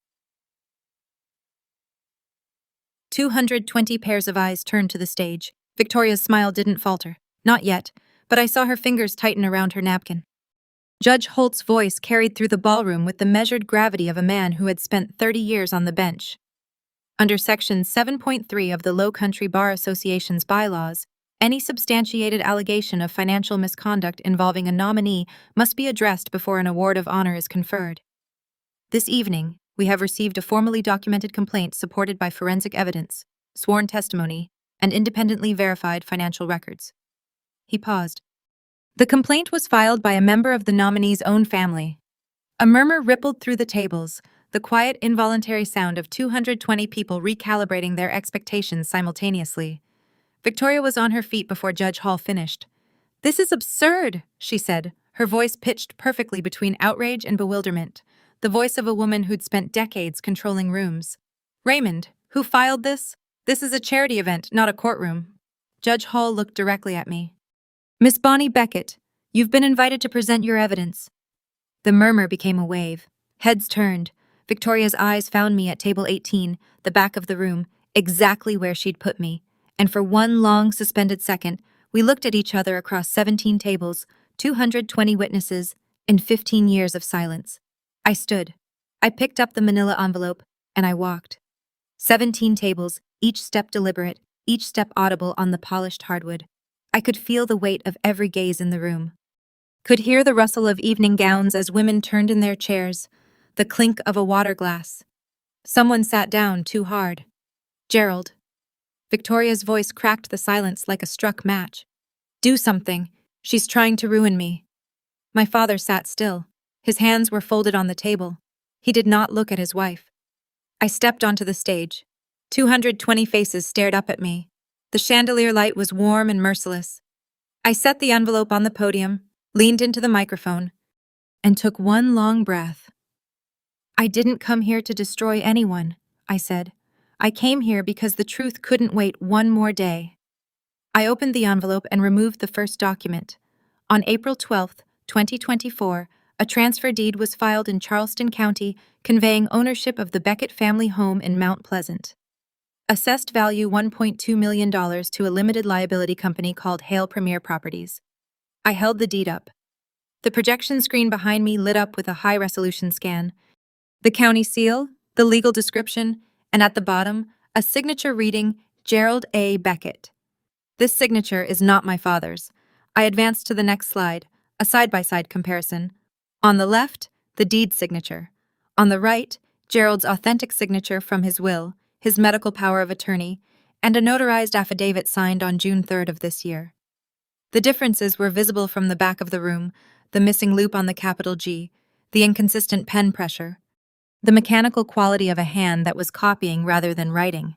A: 220 pairs of eyes turned to the stage. Victoria's smile didn't falter. Not yet, but I saw her fingers tighten around her napkin. Judge Holt's voice carried through the ballroom with the measured gravity of a man who had spent 30 years on the bench. Under Section 7.3 of the Low Country Bar Association's bylaws, any substantiated allegation of financial misconduct involving a nominee must be addressed before an award of honor is conferred. This evening, we have received a formally documented complaint supported by forensic evidence, sworn testimony, and independently verified financial records. He paused. The complaint was filed by a member of the nominee's own family. A murmur rippled through the tables, the quiet, involuntary sound of 220 people recalibrating their expectations simultaneously. Victoria was on her feet before Judge Hall finished. "This is absurd," she said, her voice pitched perfectly between outrage and bewilderment, the voice of a woman who'd spent decades controlling rooms. "Raymond, who filed this? This is a charity event, not a courtroom." Judge Hall looked directly at me. "Miss Bonnie Beckett, you've been invited to present your evidence." The murmur became a wave. Heads turned. Victoria's eyes found me at table 18, the back of the room, exactly where she'd put me, and for one long, suspended second, we looked at each other across 17 tables, 220 witnesses, and 15 years of silence. I stood. I picked up the manila envelope, and I walked. 17 tables, each step deliberate, each step audible on the polished hardwood. I could feel the weight of every gaze in the room. Could hear the rustle of evening gowns as women turned in their chairs, the clink of a water glass. Someone sat down too hard. "Gerald." Victoria's voice cracked the silence like a struck match. "Do something. She's trying to ruin me." My father sat still. His hands were folded on the table. He did not look at his wife. I stepped onto the stage. 220 faces stared up at me. The chandelier light was warm and merciless. I set the envelope on the podium, leaned into the microphone. and took one long breath. "I didn't come here to destroy anyone," I said. "I came here because the truth couldn't wait one more day." I opened the envelope and removed the first document. On April 12, 2024, a transfer deed was filed in Charleston County, conveying ownership of the Beckett family home in Mount Pleasant. Assessed value $1.2 million to a limited liability company called Hale Premier Properties. I held the deed up. The projection screen behind me lit up with a high-resolution scan. The county seal, the legal description, and at the bottom, a signature reading Gerald A. Beckett. This signature is not my father's. I advanced to the next slide, a side-by-side comparison. On the left, the deed signature. On the right, Gerald's authentic signature from his will, his medical power of attorney, and a notarized affidavit signed on June 3rd of this year. The differences were visible from the back of the room, the missing loop on the capital G, the inconsistent pen pressure, the mechanical quality of a hand that was copying rather than writing.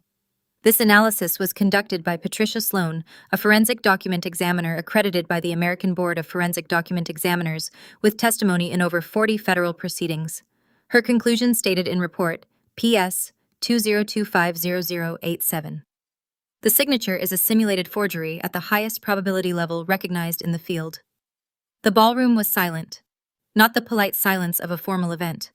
A: This analysis was conducted by Patricia Sloan, a forensic document examiner accredited by the American Board of Forensic Document Examiners, with testimony in over 40 federal proceedings. Her conclusion stated in report, PS 202500087. The signature is a simulated forgery at the highest probability level recognized in the field. The ballroom was silent, not the polite silence of a formal event.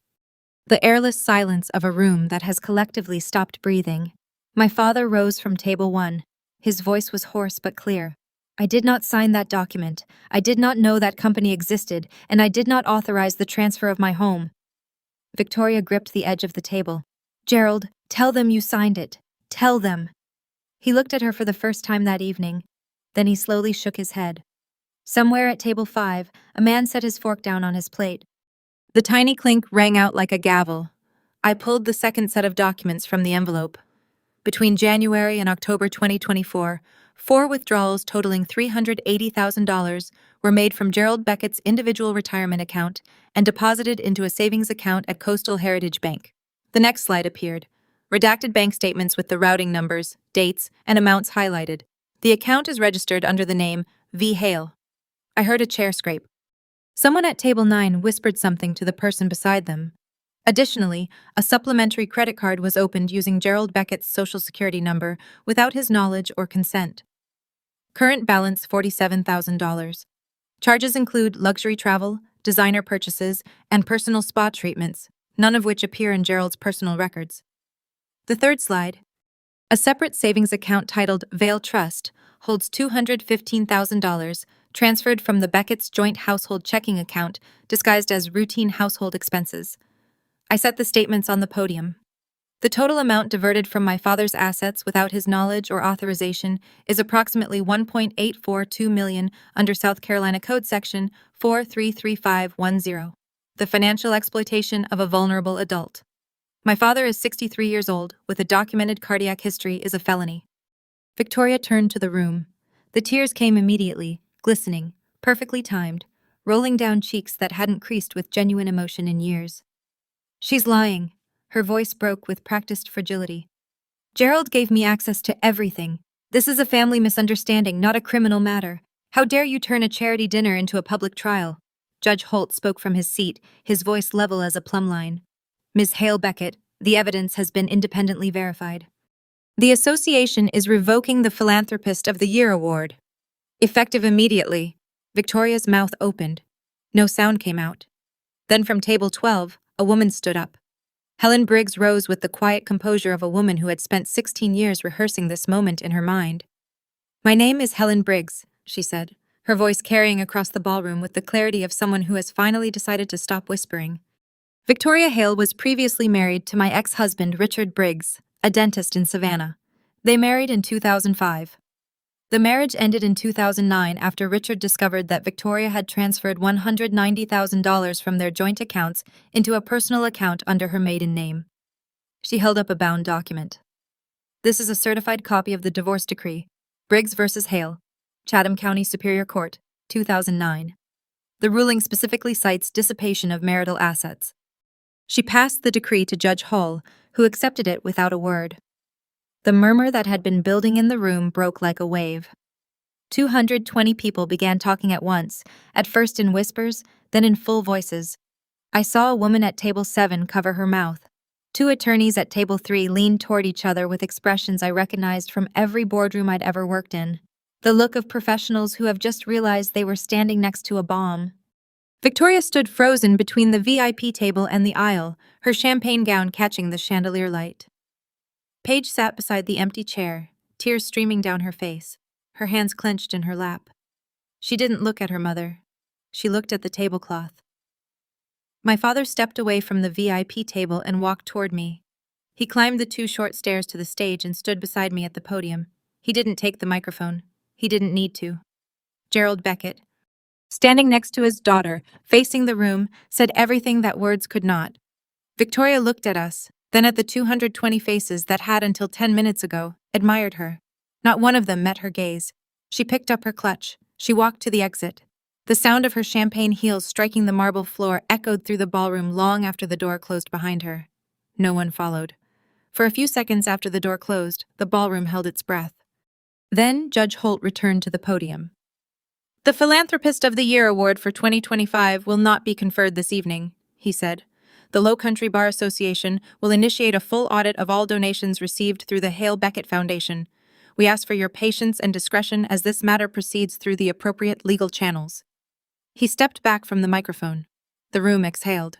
A: The airless silence of a room that has collectively stopped breathing. My father rose from table 1. His voice was hoarse but clear. "I did not sign that document. I did not know that company existed, and I did not authorize the transfer of my home." Victoria gripped the edge of the table. "Gerald, tell them you signed it. Tell them." He looked at her for the first time that evening. Then he slowly shook his head. Somewhere at table 5, a man set his fork down on his plate. The tiny clink rang out like a gavel. I pulled the second set of documents from the envelope. Between January and October 2024, 4 withdrawals totaling $380,000 were made from Gerald Beckett's individual retirement account and deposited into a savings account at Coastal Heritage Bank. The next slide appeared. Redacted bank statements with the routing numbers, dates, and amounts highlighted. The account is registered under the name V. Hale. I heard a chair scrape. Someone at table 9 whispered something to the person beside them. Additionally, a supplementary credit card was opened using Gerald Beckett's Social Security number without his knowledge or consent. Current balance $47,000. Charges include luxury travel, designer purchases, and personal spa treatments, none of which appear in Gerald's personal records. The third slide. A separate savings account titled Vale Trust holds $215,000 transferred from the Beckett's joint household checking account disguised as routine household expenses. I set the statements on the podium. The total amount diverted from my father's assets without his knowledge or authorization is approximately $1.842 million under South Carolina Code Section 433510, the financial exploitation of a vulnerable adult. My father is 63 years old, with a documented cardiac history is a felony. Victoria turned to the room. The tears came immediately, glistening, perfectly timed, rolling down cheeks that hadn't creased with genuine emotion in years. "She's lying." Her voice broke with practiced fragility. "Gerald gave me access to everything. This is a family misunderstanding, not a criminal matter. How dare you turn a charity dinner into a public trial?" Judge Holt spoke from his seat, his voice level as a plumb line. "Ms. Hale Beckett, the evidence has been independently verified. The association is revoking the Philanthropist of the Year award. Effective immediately." Victoria's mouth opened. No sound came out. Then from table 12, a woman stood up. Helen Briggs rose with the quiet composure of a woman who had spent 16 years rehearsing this moment in her mind. "My name is Helen Briggs," she said, her voice carrying across the ballroom with the clarity of someone who has finally decided to stop whispering. "Victoria Hale was previously married to my ex-husband Richard Briggs, a dentist in Savannah. They married in 2005. The marriage ended in 2009 after Richard discovered that Victoria had transferred $190,000 from their joint accounts into a personal account under her maiden name. She held up a bound document. "This is a certified copy of the divorce decree, Briggs versus Hale, Chatham County Superior Court, 2009. The ruling specifically cites dissipation of marital assets." She passed the decree to Judge Hull, who accepted it without a word. The murmur that had been building in the room broke like a wave. 220 people began talking at once, at first in whispers, Then in full voices, I saw a woman at table 7 cover her mouth. Two attorneys at table 3 leaned toward each other with expressions I recognized from every boardroom I'd ever worked in. The look of professionals who have just realized they were standing next to a bomb. Victoria stood frozen between the VIP table and the aisle, her champagne gown catching the chandelier light. Paige sat beside the empty chair, tears streaming down her face, her hands clenched in her lap. She didn't look at her mother. She looked at the tablecloth. My father stepped away from the VIP table and walked toward me. He climbed the 2 short stairs to the stage and stood beside me at the podium. He didn't take the microphone. He didn't need to. Gerald Beckett, standing next to his daughter, facing the room, said everything that words could not. Victoria looked at us, then at the 220 faces that had until 10 minutes ago admired her. Not one of them met her gaze. She picked up her clutch. She walked to the exit. The sound of her champagne heels striking the marble floor echoed through the ballroom long after the door closed behind her. No one followed. For a few seconds after the door closed, the ballroom held its breath. Then Judge Holt returned to the podium. "The Philanthropist of the Year Award for 2025 will not be conferred this evening," he said. "The Low Country Bar Association will initiate a full audit of all donations received through the Hale Beckett Foundation. We ask for your patience and discretion as this matter proceeds through the appropriate legal channels." He stepped back from the microphone. The room exhaled.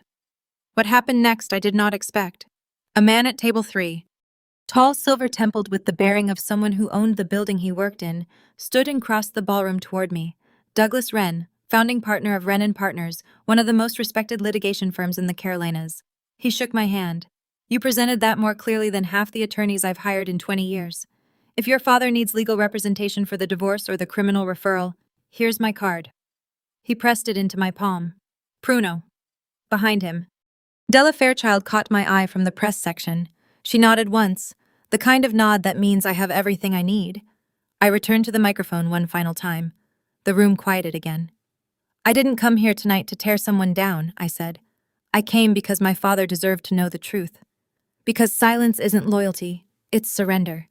A: What happened next I did not expect. A man at table 3, tall, silver-templed with the bearing of someone who owned the building he worked in, stood and crossed the ballroom toward me. Douglas Wren, founding partner of Wren & Partners, one of the most respected litigation firms in the Carolinas. He shook my hand. "You presented that more clearly than half the attorneys I've hired in 20 years. If your father needs legal representation for the divorce or the criminal referral, here's my card." He pressed it into my palm. "Pruno." Behind him, Della Fairchild caught my eye from the press section. She nodded once, the kind of nod that means I have everything I need. I returned to the microphone one final time. The room quieted again. "I didn't come here tonight to tear someone down," I said. "I came because my father deserved to know the truth. Because silence isn't loyalty, it's surrender.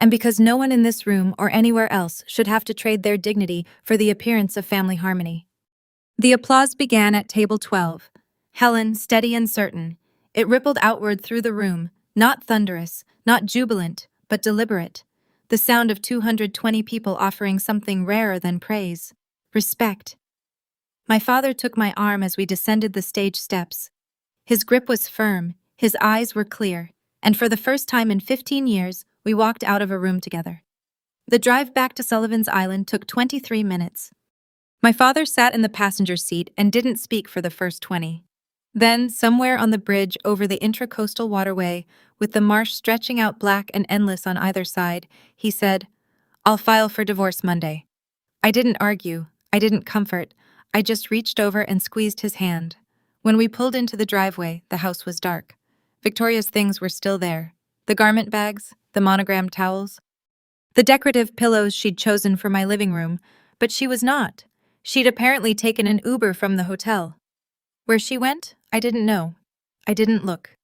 A: And because no one in this room or anywhere else should have to trade their dignity for the appearance of family harmony." The applause began at table 12. Helen, steady and certain. It rippled outward through the room, not thunderous, not jubilant, but deliberate. The sound of 220 people offering something rarer than praise. Respect. My father took my arm as we descended the stage steps. His grip was firm, his eyes were clear, and for the first time in 15 years, we walked out of a room together. The drive back to Sullivan's Island took 23 minutes. My father sat in the passenger seat and didn't speak for the first 20. Then, somewhere on the bridge over the intracoastal waterway, with the marsh stretching out black and endless on either side, he said, "I'll file for divorce Monday." I didn't argue. I didn't comfort. I just reached over and squeezed his hand. When we pulled into the driveway, the house was dark. Victoria's things were still there. The garment bags, the monogrammed towels, the decorative pillows she'd chosen for my living room, but she was not. She'd apparently taken an Uber from the hotel. Where she went, I didn't know. I didn't look.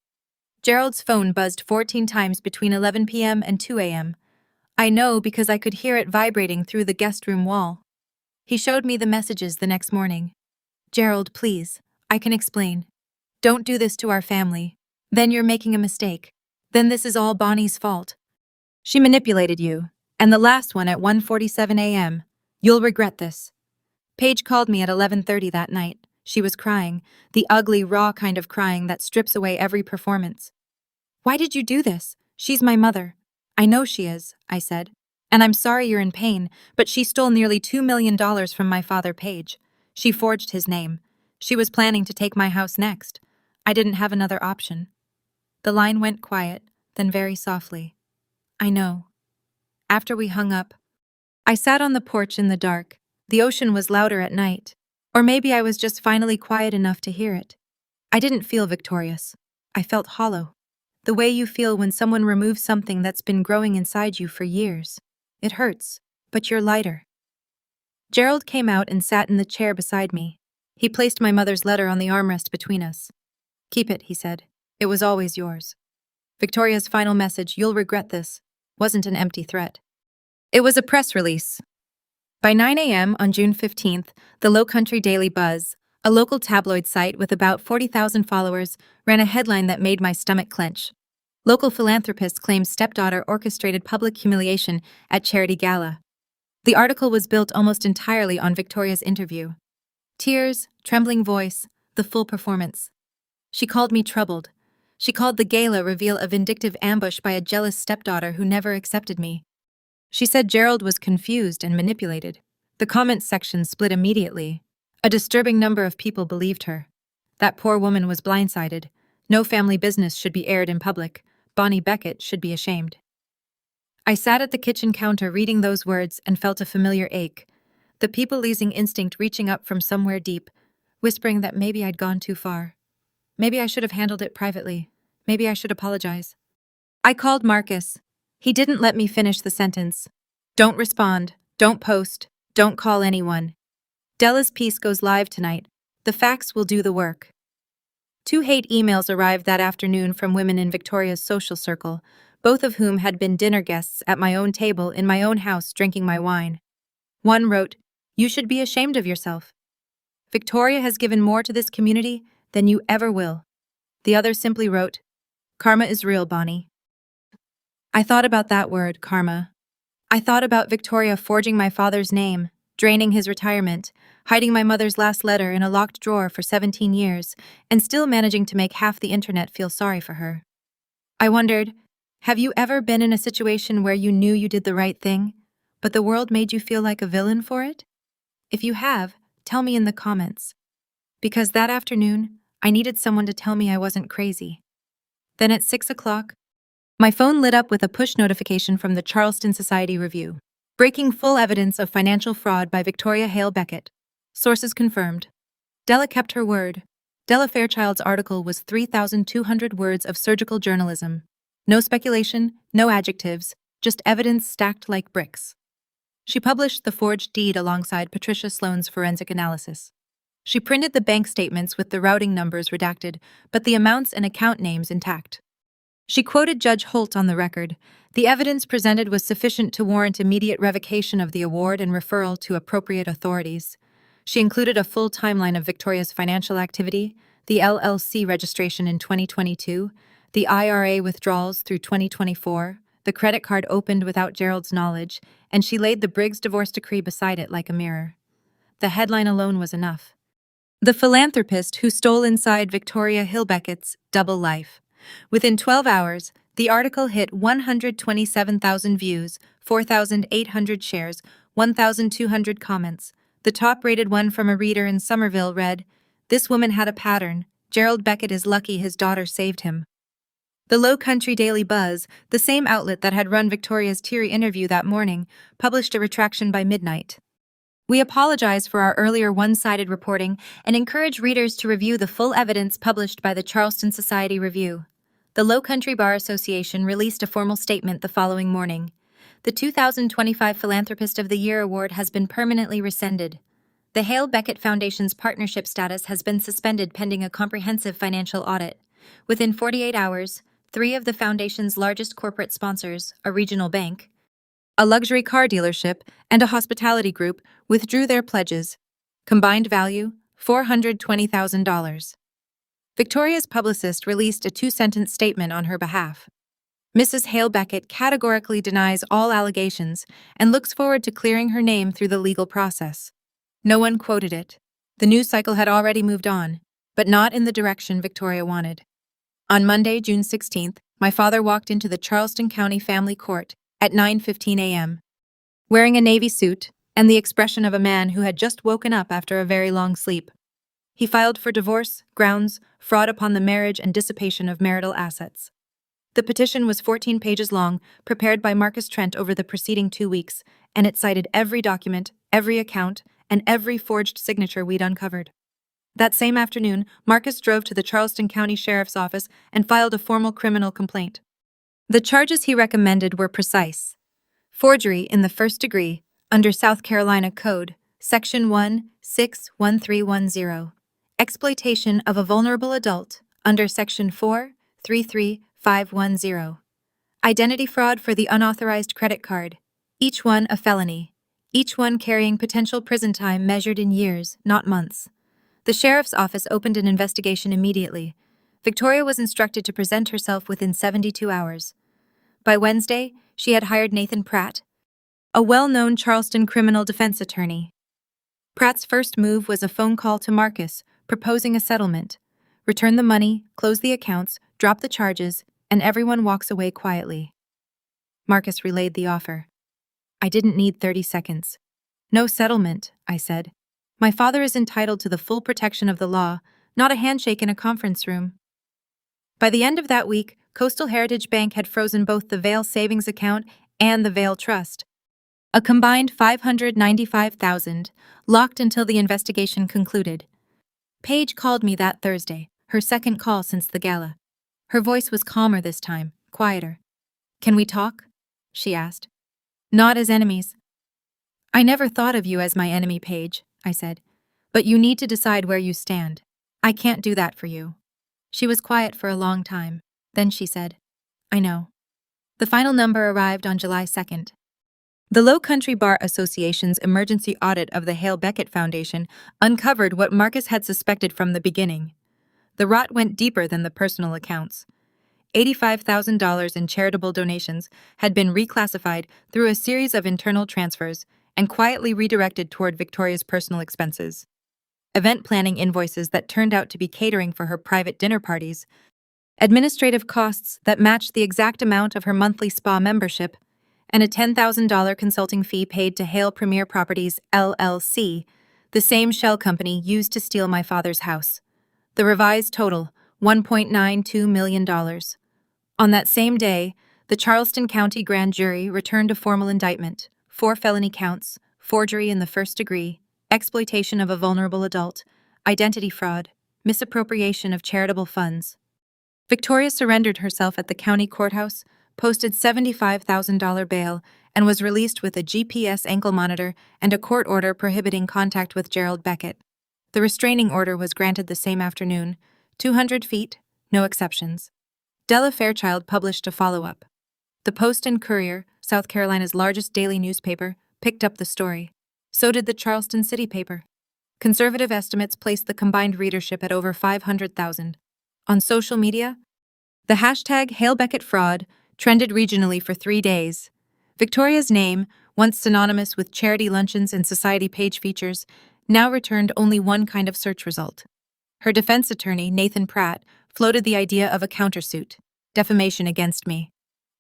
A: Gerald's phone buzzed 14 times between 11 p.m. and 2 a.m. I know because I could hear it vibrating through the guest room wall. He showed me the messages the next morning. "Gerald, please, I can explain. Don't do this to our family. Then you're making a mistake. Then this is all Bonnie's fault. She manipulated you. And the last one at 1:47 a.m. You'll regret this." Paige called me at 11:30 that night. She was crying, the ugly, raw kind of crying that strips away every performance. "Why did you do this? She's my mother." "I know she is," I said. "And I'm sorry you're in pain, but she stole nearly $2 million from my father, Paige. She forged his name. She was planning to take my house next. I didn't have another option." The line went quiet, then very softly. "I know." After we hung up, I sat on the porch in the dark. The ocean was louder at night. Or maybe I was just finally quiet enough to hear it. I didn't feel victorious. I felt hollow. The way you feel when someone removes something that's been growing inside you for years. It hurts, but you're lighter. Gerald came out and sat in the chair beside me. He placed my mother's letter on the armrest between us. "Keep it," he said. "It was always yours." Victoria's final message, "You'll regret this," wasn't an empty threat. It was a press release. By 9 a.m. on June 15th, the Low Country Daily Buzz, A local tabloid site with about 40,000 followers ran a headline that made my stomach clench. Local philanthropist claims stepdaughter orchestrated public humiliation at charity gala. The article was built almost entirely on Victoria's interview. Tears, trembling voice, the full performance. She called me troubled. She called the gala reveal a vindictive ambush by a jealous stepdaughter who never accepted me. She said Gerald was confused and manipulated. The comments section split immediately. A disturbing number of people believed her. That poor woman was blindsided. No family business should be aired in public. Bonnie Beckett should be ashamed. I sat at the kitchen counter reading those words and felt a familiar ache. The people-pleasing instinct reaching up from somewhere deep, whispering that maybe I'd gone too far. Maybe I should have handled it privately. Maybe I should apologize. I called Marcus. He didn't let me finish the sentence. Don't respond. Don't post. Don't call anyone. Della's piece goes live tonight. The facts will do the work. 2 hate emails arrived that afternoon from women in Victoria's social circle, both of whom had been dinner guests at my own table in my own house drinking my wine. One wrote, "You should be ashamed of yourself. Victoria has given more to this community than you ever will." The other simply wrote, "Karma is real, Bonnie." I thought about that word, karma. I thought about Victoria forging my father's name, draining his retirement, hiding my mother's last letter in a locked drawer for 17 years, and still managing to make half the internet feel sorry for her. I wondered, have you ever been in a situation where you knew you did the right thing, but the world made you feel like a villain for it? If you have, tell me in the comments. Because that afternoon, I needed someone to tell me I wasn't crazy. Then at 6 o'clock, my phone lit up with a push notification from the Charleston Society Review. Breaking full evidence of financial fraud by Victoria Hale Beckett. Sources confirmed. Della kept her word. Della Fairchild's article was 3,200 words of surgical journalism. No speculation, no adjectives, just evidence stacked like bricks. She published the forged deed alongside Patricia Sloane's forensic analysis. She printed the bank statements with the routing numbers redacted, but the amounts and account names intact. She quoted Judge Holt on the record. The evidence presented was sufficient to warrant immediate revocation of the award and referral to appropriate authorities. She included a full timeline of Victoria's financial activity, the LLC registration in 2022, the IRA withdrawals through 2024, the credit card opened without Gerald's knowledge, and she laid the Briggs divorce decree beside it like a mirror. The headline alone was enough. The philanthropist who stole inside Victoria Hale Beckett's double life. Within 12 hours, the article hit 127,000 views, 4,800 shares, 1,200 comments. The top-rated one from a reader in Somerville read, "This woman had a pattern. Gerald Beckett is lucky his daughter saved him." The Low Country Daily Buzz, the same outlet that had run Victoria's teary interview that morning, published a retraction by midnight. We apologize for our earlier one-sided reporting and encourage readers to review the full evidence published by the Charleston Society Review. The Low Country Bar Association released a formal statement the following morning. The 2025 Philanthropist of the Year award has been permanently rescinded. The Hale Beckett Foundation's partnership status has been suspended pending a comprehensive financial audit. Within 48 hours, 3 of the foundation's largest corporate sponsors, a regional bank, a luxury car dealership, and a hospitality group, withdrew their pledges. Combined value, $420,000. Victoria's publicist released a 2-sentence statement on her behalf. Mrs. Hale Beckett categorically denies all allegations and looks forward to clearing her name through the legal process. No one quoted it. The news cycle had already moved on, but not in the direction Victoria wanted. On Monday, June 16th, my father walked into the Charleston County Family Court at 9:15 a.m. Wearing a navy suit and the expression of a man who had just woken up after a very long sleep. He filed for divorce, grounds, fraud upon the marriage, and dissipation of marital assets. The petition was 14 pages long, prepared by Marcus Trent over the preceding 2 weeks, and it cited every document, every account, and every forged signature we'd uncovered. That same afternoon, Marcus drove to the Charleston County Sheriff's Office and filed a formal criminal complaint. The charges he recommended were precise. Forgery in the first degree, under South Carolina Code, Section 1-61310. Exploitation of a vulnerable adult, under Section 4-33510. Identity fraud for the unauthorized credit card, each one a felony, each one carrying potential prison time measured in years, not months. The sheriff's office opened an investigation immediately. Victoria was instructed to present herself within 72 hours. By Wednesday, she had hired Nathan Pratt, a well-known Charleston criminal defense attorney. Pratt's first move was a phone call to Marcus, proposing a settlement. Return the money, close the accounts, drop the charges, and everyone walks away quietly. Marcus relayed the offer. I didn't need 30 seconds. No settlement, I said. My father is entitled to the full protection of the law, not a handshake in a conference room. By the end of that week, Coastal Heritage Bank had frozen both the Vail savings account and the Vail Trust. A combined $595,000, locked until the investigation concluded. Paige called me that Thursday, her second call since the gala. Her voice was calmer this time, quieter. Can we talk? She asked. Not as enemies. I never thought of you as my enemy, Paige, I said. But you need to decide where you stand. I can't do that for you. She was quiet for a long time. Then she said, I know. The final number arrived on July 2nd. The Low Country Bar Association's emergency audit of the Hale Beckett Foundation uncovered what Marcus had suspected from the beginning. The rot went deeper than the personal accounts. $85,000 in charitable donations had been reclassified through a series of internal transfers and quietly redirected toward Victoria's personal expenses. Event planning invoices that turned out to be catering for her private dinner parties, administrative costs that matched the exact amount of her monthly spa membership, and a $10,000 consulting fee paid to Hale Premier Properties, LLC, the same shell company used to steal my father's house. The revised total, $1.92 million. On that same day, the Charleston County Grand Jury returned a formal indictment, 4 felony counts, forgery in the first degree, exploitation of a vulnerable adult, identity fraud, misappropriation of charitable funds. Victoria surrendered herself at the county courthouse, posted $75,000 bail, and was released with a GPS ankle monitor and a court order prohibiting contact with Gerald Beckett. The restraining order was granted the same afternoon, 200 feet, no exceptions. Della Fairchild published a follow-up. The Post and Courier, South Carolina's largest daily newspaper, picked up the story. So did the Charleston City paper. Conservative estimates placed the combined readership at over 500,000. On social media, the hashtag HailBeckettFraud trended regionally for 3 days. Victoria's name, once synonymous with charity luncheons and society page features, now returned only one kind of search result. Her defense attorney, Nathan Pratt, floated the idea of a countersuit, defamation against me.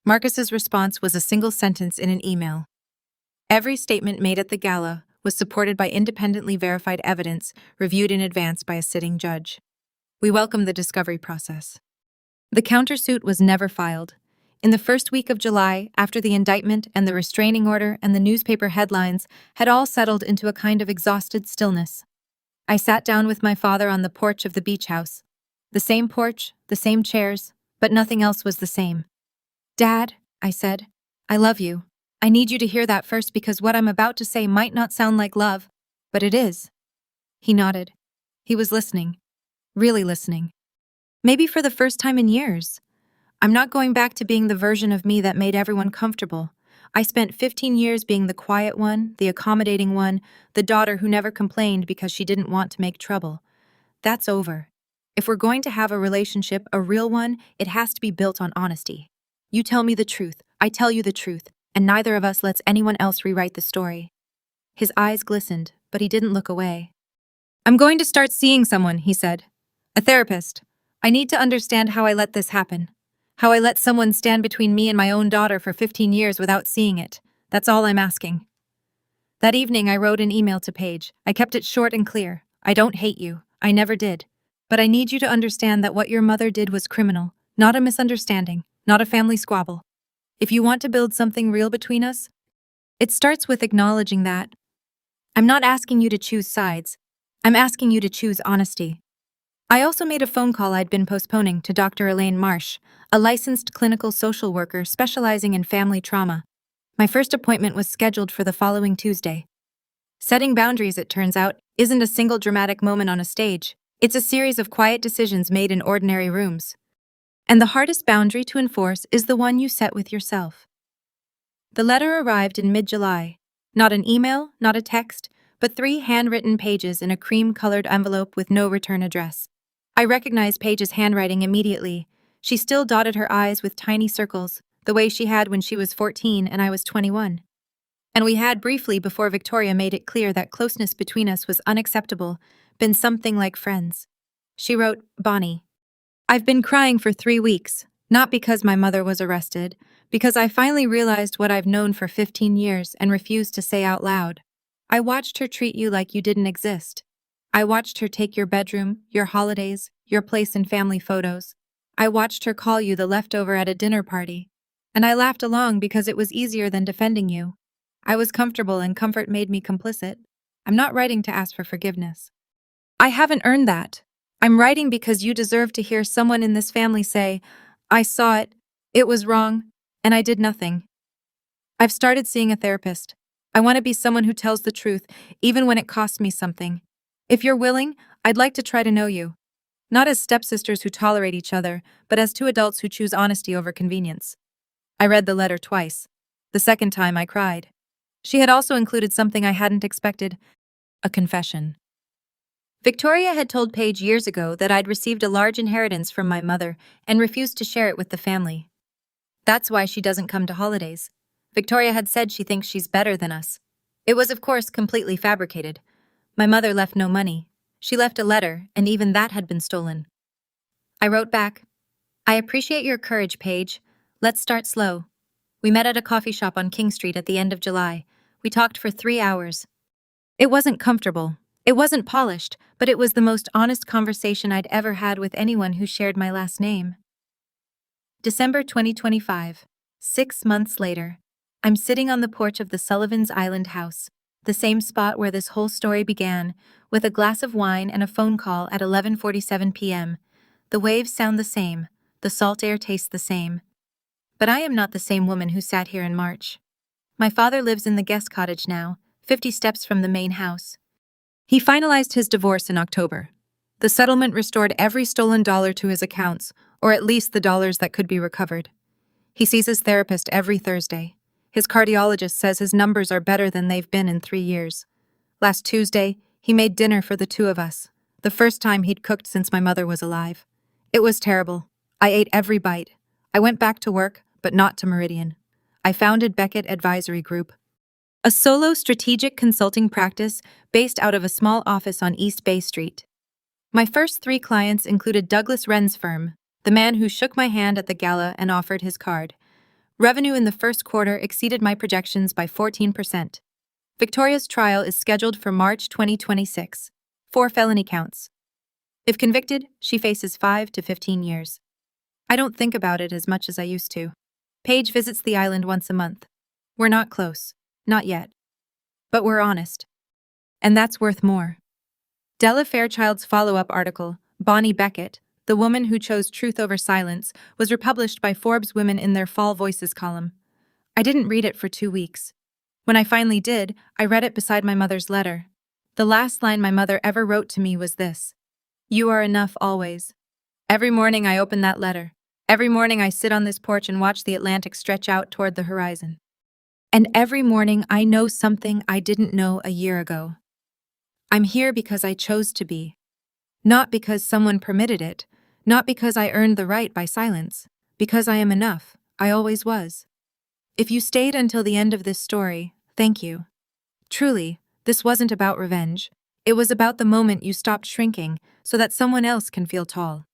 A: Marcus's response was a single sentence in an email. Every statement made at the gala was supported by independently verified evidence reviewed in advance by a sitting judge. We welcome the discovery process. The countersuit was never filed. In the first week of July, after the indictment and the restraining order and the newspaper headlines had all settled into a kind of exhausted stillness, I sat down with my father on the porch of the beach house. The same porch, the same chairs, but nothing else was the same. Dad, I said, I love you. I need you to hear that first because what I'm about to say might not sound like love, but it is. He nodded. He was listening. Really listening. Maybe for the first time in years. I'm not going back to being the version of me that made everyone comfortable. I spent 15 years being the quiet one, the accommodating one, the daughter who never complained because she didn't want to make trouble. That's over. If we're going to have a relationship, a real one, it has to be built on honesty. You tell me the truth, I tell you the truth, and neither of us lets anyone else rewrite the story. His eyes glistened, but he didn't look away. I'm going to start seeing someone, he said. A therapist. I need to understand how I let this happen. How I let someone stand between me and my own daughter for 15 years without seeing it. That's all I'm asking. That evening I wrote an email to Paige. I kept it short and clear. I don't hate you. I never did. But I need you to understand that what your mother did was criminal, not a misunderstanding, not a family squabble. If you want to build something real between us, it starts with acknowledging that. I'm not asking you to choose sides. I'm asking you to choose honesty. I also made a phone call I'd been postponing to Dr. Elaine Marsh, a licensed clinical social worker specializing in family trauma. My first appointment was scheduled for the following Tuesday. Setting boundaries, it turns out, isn't a single dramatic moment on a stage. It's a series of quiet decisions made in ordinary rooms. And the hardest boundary to enforce is the one you set with yourself. The letter arrived in mid-July. Not an email, not a text, but 3 handwritten pages in a cream-colored envelope with no return address. I recognized Paige's handwriting immediately. She still dotted her I's with tiny circles, the way she had when she was 14 and I was 21. And we had briefly before Victoria made it clear that closeness between us was unacceptable, been something like friends. She wrote, Bonnie, I've been crying for 3 weeks, not because my mother was arrested, because I finally realized what I've known for 15 years and refused to say out loud. I watched her treat you like you didn't exist. I watched her take your bedroom, your holidays, your place in family photos. I watched her call you the leftover at a dinner party. And I laughed along because it was easier than defending you. I was comfortable and comfort made me complicit. I'm not writing to ask for forgiveness. I haven't earned that. I'm writing because you deserve to hear someone in this family say, I saw it was wrong, and I did nothing. I've started seeing a therapist. I want to be someone who tells the truth, even when it costs me something. If you're willing, I'd like to try to know you. Not as stepsisters who tolerate each other, but as two adults who choose honesty over convenience. I read the letter twice. The second time I cried. She had also included something I hadn't expected, a confession. Victoria had told Paige years ago that I'd received a large inheritance from my mother and refused to share it with the family. That's why she doesn't come to holidays. Victoria had said she thinks she's better than us. It was, of course, completely fabricated. My mother left no money. She left a letter, and even that had been stolen. I wrote back, I appreciate your courage, Paige. Let's start slow. We met at a coffee shop on King Street at the end of July. We talked for 3 hours. It wasn't comfortable. It wasn't polished, but it was the most honest conversation I'd ever had with anyone who shared my last name. December 2025. 6 months later. I'm sitting on the porch of the Sullivan's Island house, the same spot where this whole story began, with a glass of wine and a phone call at 11:47 p.m. The waves sound the same, the salt air tastes the same. But I am not the same woman who sat here in March. My father lives in the guest cottage now, 50 steps from the main house. He finalized his divorce in October. The settlement restored every stolen dollar to his accounts, or at least the dollars that could be recovered. He sees his therapist every Thursday. His cardiologist says his numbers are better than they've been in 3 years. Last Tuesday, he made dinner for the two of us, the first time he'd cooked since my mother was alive. It was terrible. I ate every bite. I went back to work, but not to Meridian. I founded Beckett Advisory Group, a solo strategic consulting practice based out of a small office on East Bay Street. My first 3 clients included Douglas Wren's firm, the man who shook my hand at the gala and offered his card. Revenue in the first quarter exceeded my projections by 14%. Victoria's trial is scheduled for March 2026. 4 felony counts. If convicted, she faces 5 to 15 years. I don't think about it as much as I used to. Paige visits the island once a month. We're not close. Not yet. But we're honest. And that's worth more. Della Fairchild's follow-up article, Bonnie Beckett, the woman who chose truth over silence, was republished by Forbes Women in their Fall Voices column. I didn't read it for 2 weeks. When I finally did, I read it beside my mother's letter. The last line my mother ever wrote to me was this: You are enough always. Every morning I open that letter. Every morning I sit on this porch and watch the Atlantic stretch out toward the horizon. And every morning I know something I didn't know a year ago. I'm here because I chose to be. Not because someone permitted it, not because I earned the right by silence, because I am enough, I always was. If you stayed until the end of this story, thank you. Truly, this wasn't about revenge. It was about the moment you stopped shrinking so that someone else can feel tall.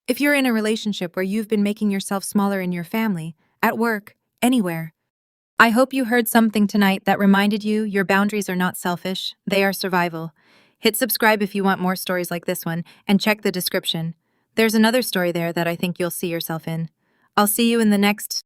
A: If you're in a relationship where you've been making yourself smaller in your family, at work, anywhere, I hope you heard something tonight that reminded you your boundaries are not selfish, they are survival. Hit subscribe if you want more stories like this one, and check the description. There's another story there that I think you'll see yourself in. I'll see you in the next